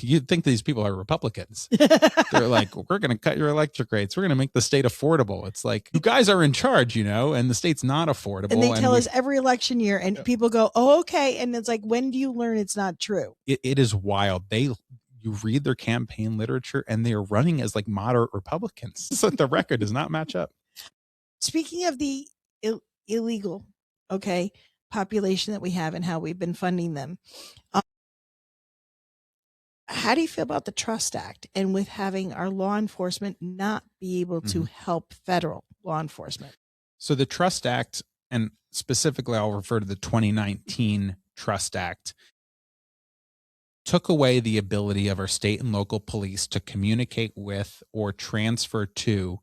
You'd think these people are Republicans. They're like, we're going to cut your electric rates. We're going to make the state affordable. It's like, you guys are in charge, and the state's not affordable. And they tell us every election year, and people go, oh, okay. And it's like, when do you learn it's not true? It is wild. You read their campaign literature and they are running as like moderate Republicans. So the record does not match up. Speaking of the illegal, population that we have and how we've been funding them. How do you feel about the Trust Act and with having our law enforcement not be able to help federal law enforcement? So the Trust Act, and specifically I'll refer to the 2019 Trust Act, took away the ability of our state and local police to communicate with or transfer to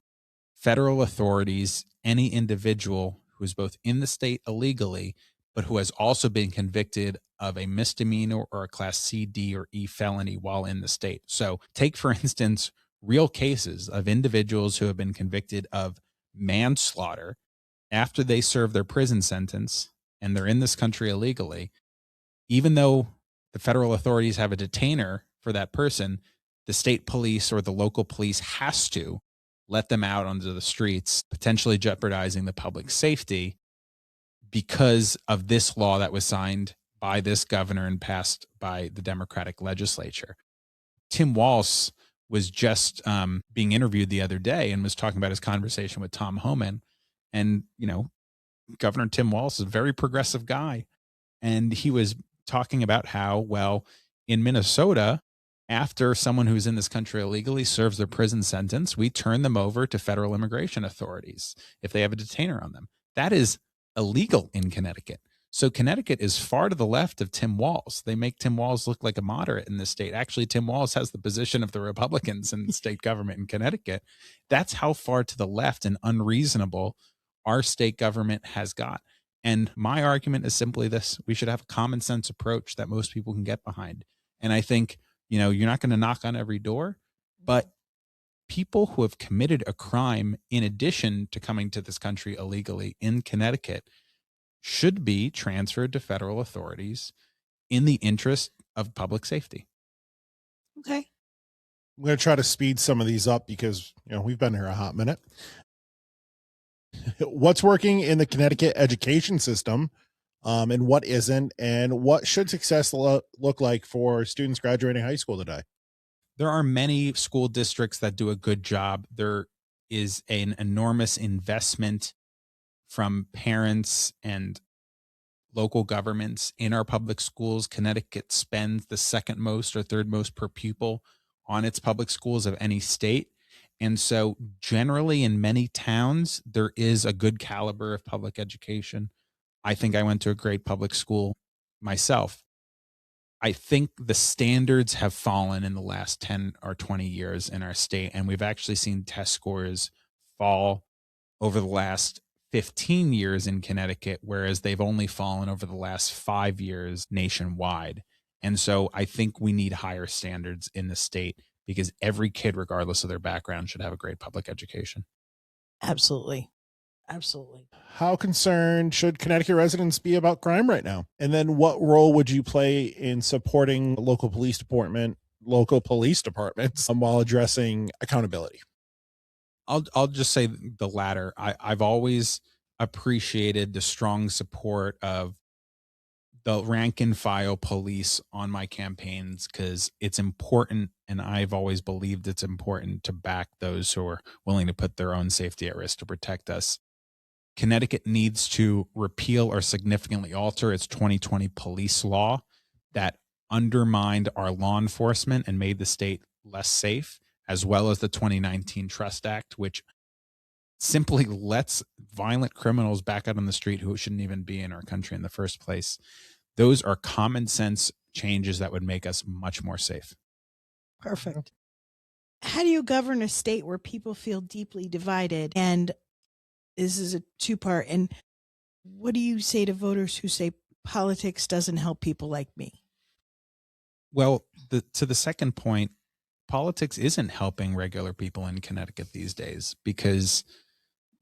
federal authorities any individual who is both in the state illegally, but who has also been convicted of a misdemeanor or a Class C, D, or E felony while in the state. So take, for instance, real cases of individuals who have been convicted of manslaughter after they serve their prison sentence and they're in this country illegally. Even though the federal authorities have a detainer for that person, the state police or the local police has to let them out onto the streets, potentially jeopardizing the public safety because of this law that was signed by this governor and passed by the Democratic legislature. Tim Walz was just being interviewed the other day and was talking about his conversation with Tom Homan. And, Governor Tim Walz is a very progressive guy. And he was talking about how, well, in Minnesota, after someone who's in this country illegally serves their prison sentence, we turn them over to federal immigration authorities if they have a detainer on them. That is illegal in Connecticut. So Connecticut is far to the left of Tim Walz. They make Tim Walz look like a moderate in this state. Actually, Tim Walz has the position of the Republicans in the state government in Connecticut. That's how far to the left and unreasonable our state government has got. And my argument is simply this: we should have a common sense approach that most people can get behind. And I think, you're not going to knock on every door, but people who have committed a crime in addition to coming to this country illegally in Connecticut should be transferred to federal authorities in the interest of public safety. Okay. I'm going to try to speed some of these up because, we've been here a hot minute. What's working in the Connecticut education system, and what isn't, and what should success look like for students graduating high school today? There are many school districts that do a good job. There is an enormous investment from parents and local governments in our public schools. Connecticut spends the second most or third most per pupil on its public schools of any state. And so generally in many towns, there is a good caliber of public education. I think I went to a great public school myself. I think the standards have fallen in the last 10 or 20 years in our state, and we've actually seen test scores fall over the last 15 years in Connecticut, whereas they've only fallen over the last 5 years nationwide. And so I think we need higher standards in the state because every kid, regardless of their background, should have a great public education. Absolutely. Absolutely. How concerned should Connecticut residents be about crime right now? And then what role would you play in supporting local police departments while addressing accountability? I'll just say the latter. I've always appreciated the strong support of the rank and file police on my campaigns because it's important, and I've always believed it's important to back those who are willing to put their own safety at risk to protect us. Connecticut needs to repeal or significantly alter its 2020 police law that undermined our law enforcement and made the state less safe, as well as the 2019 Trust Act, which simply lets violent criminals back out on the street who shouldn't even be in our country in the first place. Those are common sense changes that would make us much more safe. Perfect. How do you govern a state where people feel deeply divided? And this is a two-part. And what do you say to voters who say politics doesn't help people like me? Well, to the second point, politics isn't helping regular people in Connecticut these days because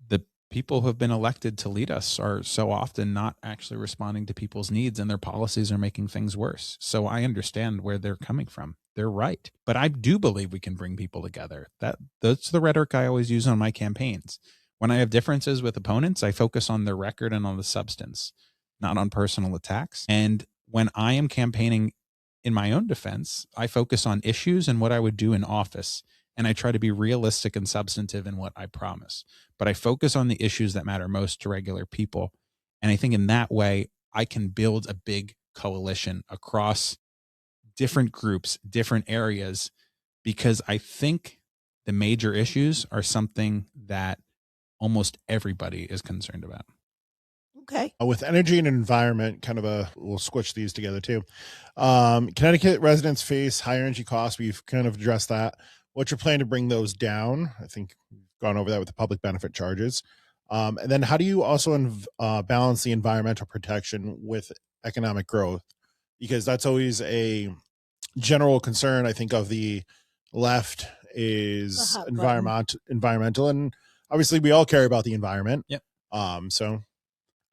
the people who have been elected to lead us are so often not actually responding to people's needs, and their policies are making things worse. So I understand where they're coming from. They're right. But I do believe we can bring people together. That's the rhetoric I always use on my campaigns. When I have differences with opponents, I focus on their record and on the substance, not on personal attacks. And when I am campaigning in my own defense, I focus on issues and what I would do in office. And I try to be realistic and substantive in what I promise. But I focus on the issues that matter most to regular people. And I think in that way, I can build a big coalition across different groups, different areas, because I think the major issues are something that almost everybody is concerned about. Okay. With energy and environment, we'll switch these together too. Connecticut residents face higher energy costs. We've kind of addressed that. What's your plan to bring those down? I think we've gone over that with the public benefit charges. And then how do you also balance the environmental protection with economic growth? Because that's always a general concern, I think, of the left is environmental. And obviously we all care about the environment. Yep. So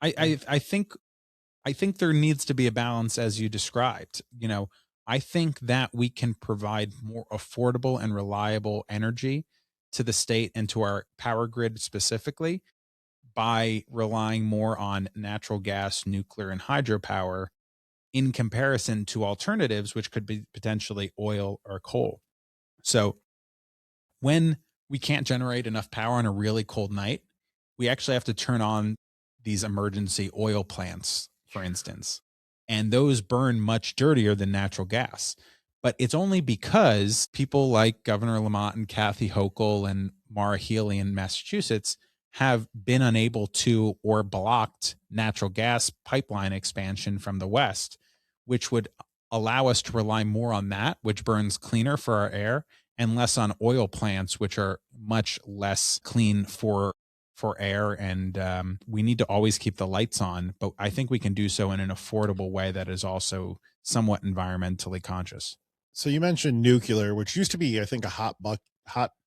I think there needs to be a balance as you described. I think that we can provide more affordable and reliable energy to the state and to our power grid specifically by relying more on natural gas, nuclear, and hydropower in comparison to alternatives, which could be potentially oil or coal. So when we can't generate enough power on a really cold night, we actually have to turn on these emergency oil plants, for instance, and those burn much dirtier than natural gas. But it's only because people like Governor Lamont and Kathy Hochul and Maura Healey in Massachusetts have been unable to or blocked natural gas pipeline expansion from the West, which would allow us to rely more on that, which burns cleaner for our air, and less on oil plants, which are much less clean for air. And we need to always keep the lights on, but I think we can do so in an affordable way that is also somewhat environmentally conscious. So you mentioned nuclear, which used to be, I think, a hot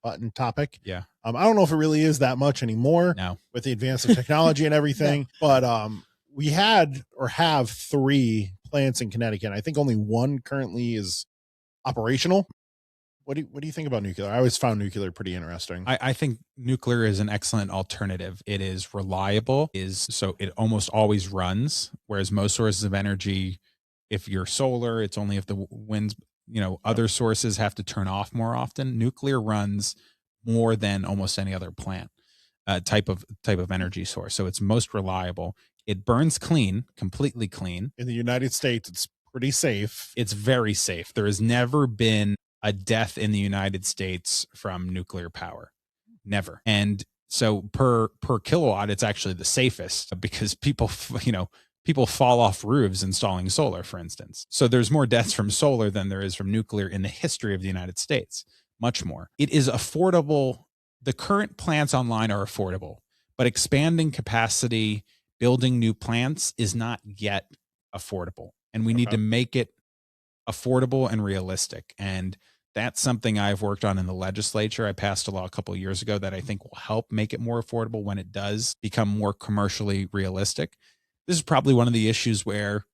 button topic. Yeah. I don't know if it really is that much anymore with the advance of technology and everything, but we had or have 3 plants in Connecticut. I think only one currently is operational. What do you think about nuclear? I always found nuclear pretty interesting. I think nuclear is an excellent alternative. It is reliable, so it almost always runs, whereas most sources of energy, if you're solar, it's only if the winds, other sources have to turn off more often. Nuclear runs more than almost any other plant type of energy source. So it's most reliable. It burns clean, completely clean. In the United States, it's pretty safe. It's very safe. There has never been a death in the United States from nuclear power. Never. And so per kilowatt, it's actually the safest because people fall off roofs installing solar, for instance. So there's more deaths from solar than there is from nuclear in the history of the United States. Much more. It is affordable. The current plants online are affordable, but expanding capacity, building new plants is not yet affordable. And we need to make it affordable and realistic. And that's something I've worked on in the legislature. I passed a law a couple of years ago that I think will help make it more affordable when it does become more commercially realistic. This is probably one of the issues where,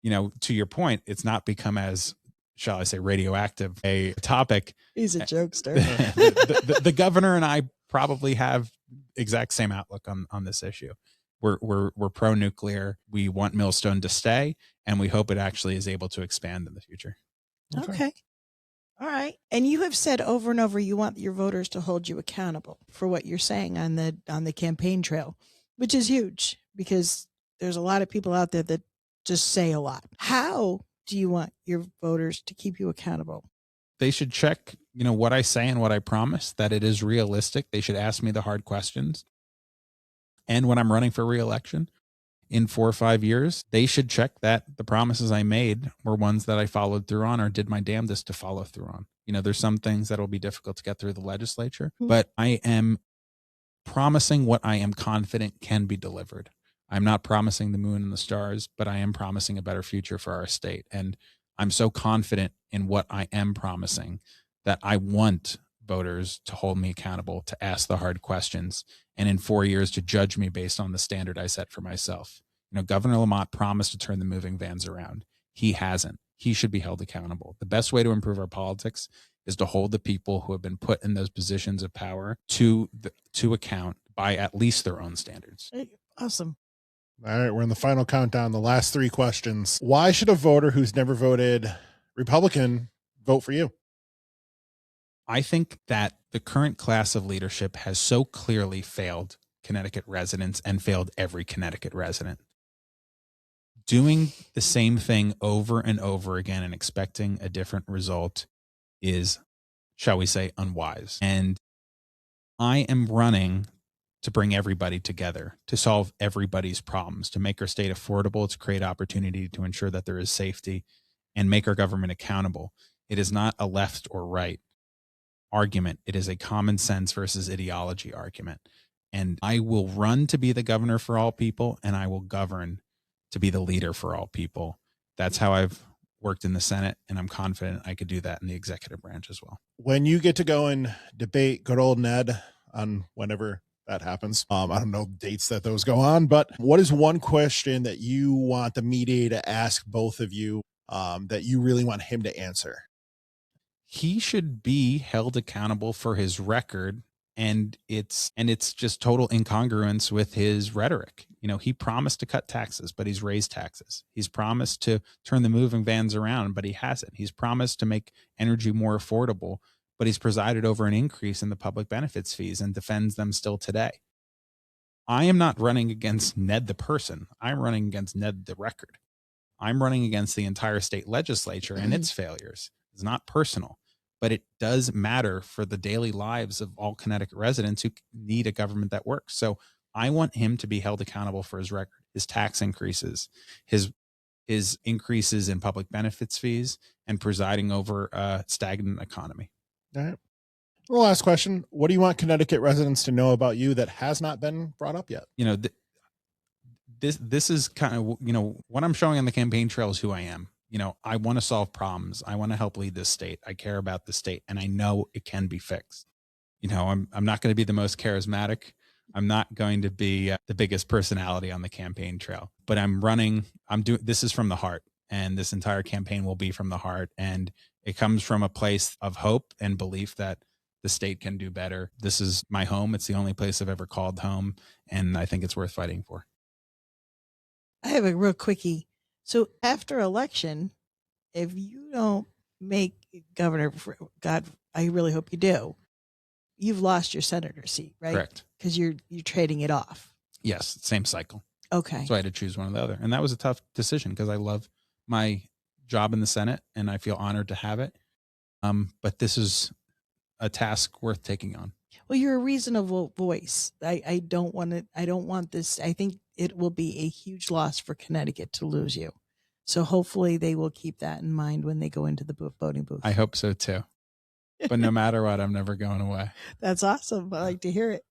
to your point, it's not become as, shall I say, radioactive a topic. He's a jokester. The governor and I probably have exact same outlook on this issue. We're pro-nuclear. We want Millstone to stay, and we hope it actually is able to expand in the future. Okay. All right. And you have said over and over you want your voters to hold you accountable for what you're saying on the campaign trail, which is huge because there's a lot of people out there that just say a lot. How do you want your voters to keep you accountable? They should check, what I say and what I promise, that it is realistic. They should ask me the hard questions. And when I'm running for re-election in 4 or 5 years, they should check that the promises I made were ones that I followed through on or did my damnedest to follow through on. There's some things that will be difficult to get through the legislature, but I am promising what I am confident can be delivered. I'm not promising the moon and the stars, but I am promising a better future for our state. And I'm so confident in what I am promising that I want voters to hold me accountable, to ask the hard questions, and in 4 years to judge me based on the standard I set for myself. Governor Lamont promised to turn the moving vans around. He hasn't. He should be held accountable. The best way to improve our politics is to hold the people who have been put in those positions of power to account by at least their own standards. Awesome. All right, we're in the final countdown, the last 3 questions. Why should a voter who's never voted Republican vote for you? I think that the current class of leadership has so clearly failed Connecticut residents and failed every Connecticut resident. Doing the same thing over and over again and expecting a different result is, shall we say, unwise. And I am running to bring everybody together, to solve everybody's problems, to make our state affordable, to create opportunity, to ensure that there is safety, and make our government accountable. It is not a left or right argument. It is a common sense versus ideology argument. And I will run to be the governor for all people, and I will govern to be the leader for all people. That's how I've worked in the Senate, and I'm confident I could do that in the executive branch as well. When you get to go and debate good old Ned on whenever that happens, I don't know dates that those go on, but what is one question that you want the media to ask both of you that you really want him to answer? He should be held accountable for his record, and it's just total incongruence with his rhetoric. He promised to cut taxes, but he's raised taxes. He's promised to turn the moving vans around, but he hasn't. He's promised to make energy more affordable, but he's presided over an increase in the public benefits fees and defends them still today. I am not running against Ned the person. I'm running against Ned the record. I'm running against the entire state legislature and its failures. It's not personal, but it does matter for the daily lives of all Connecticut residents who need a government that works. So I want him to be held accountable for his record, his tax increases, his increases in public benefits fees, and presiding over a stagnant economy. All right. Well, last question. What do you want Connecticut residents to know about you that has not been brought up yet? This is kind of, what I'm showing on the campaign trail is who I am. I want to solve problems. I want to help lead this state. I care about the state, and I know it can be fixed. I'm not going to be the most charismatic. I'm not going to be the biggest personality on the campaign trail, but this is from the heart, and this entire campaign will be from the heart. And it comes from a place of hope and belief that the state can do better. This is my home. It's the only place I've ever called home, and I think it's worth fighting for. I have a real quickie. So after election, if you don't make governor, God, I really hope you do, you've lost your senator seat, right? Correct. Because you're trading it off. Yes, same cycle. Okay. So I had to choose one or the other. And that was a tough decision because I love my job in the Senate and I feel honored to have it. But this is a task worth taking on. Well, you're a reasonable voice. I don't want this. I think it will be a huge loss for Connecticut to lose you. So hopefully they will keep that in mind when they go into the voting booth. I hope so too. But no matter what, I'm never going away. That's awesome. I like to hear it.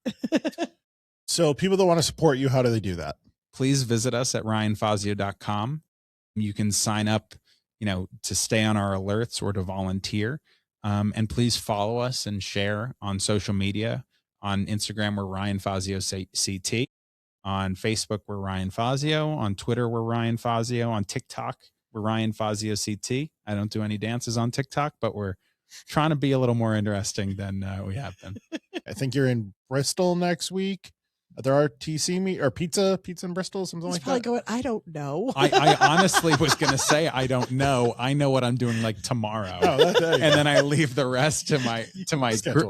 So people that want to support you, how do they do that? Please visit us at ryanfazio.com. You can sign up, to stay on our alerts or to volunteer. And please follow us and share on social media. On Instagram, we're Ryan Fazio CT. On Facebook, we're Ryan Fazio. On Twitter, we're Ryan Fazio. On TikTok, we're Ryan Fazio CT. I don't do any dances on TikTok, but we're trying to be a little more interesting than we have been. I think you're in Bristol next week at the RTC meet or pizza in Bristol, something He's like probably that. going, I don't know. I honestly was going to say, I don't know. I know what I'm doing like tomorrow. Oh, and then I leave the rest to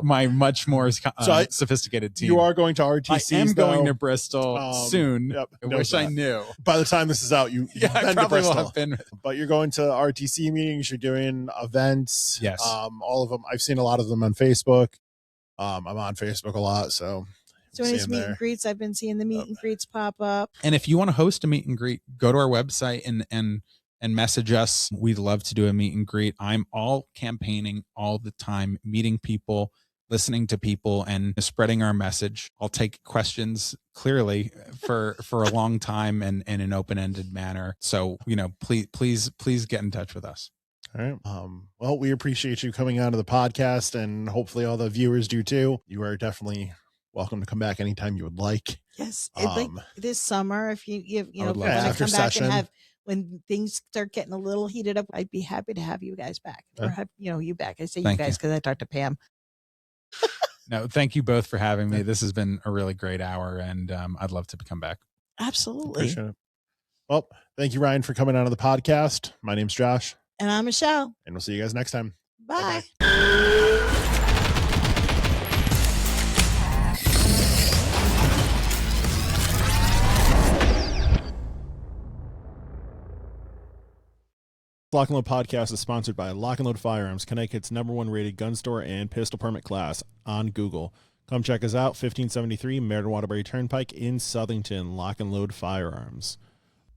my much more sophisticated team. You are going to RTC. I am going to Bristol soon. Yep, I wish I knew. By the time this is out, I probably will have been. But you're going to RTC meetings. You're doing events. Yes. All of them. I've seen a lot of them on Facebook. I'm on Facebook a lot, so when it's meet and greets, I've been seeing the meet and greets pop up. And if you want to host a meet and greet, go to our website and message us. We'd love to do a meet and greet. I'm all campaigning all the time, meeting people, listening to people, and spreading our message. I'll take questions clearly for a long time and in an open-ended manner. So, please get in touch with us. All right. Well, we appreciate you coming on to the podcast, and hopefully all the viewers do too. You are definitely welcome to come back anytime you would like. Yes. Like this summer, if you want to after come back session. and when things start getting a little heated up, I'd be happy to have you guys back or have, you back. I say you guys because I talked to Pam. No, thank you both for having me. This has been a really great hour, and I'd love to come back. Absolutely. Appreciate it. Well, thank you, Ryan, for coming on to the podcast. My name's Josh. And I'm Michelle. And we'll see you guys next time. Bye. Lock and Load Podcast is sponsored by Lock and Load Firearms, Connecticut's #1 rated gun store and pistol permit class on Google. Come check us out, 1573 Meriden Waterbury Turnpike in Southington. Lock and Load Firearms.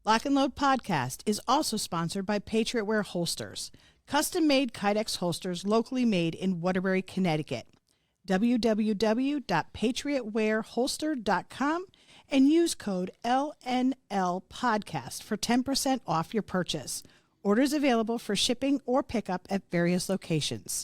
Lock and Load Podcast is also sponsored by Patriot Wear Holsters, custom-made Kydex holsters locally made in Waterbury, Connecticut. www.patriotwearholster.com and use code LNL Podcast for 10% off your purchase. Orders available for shipping or pickup at various locations.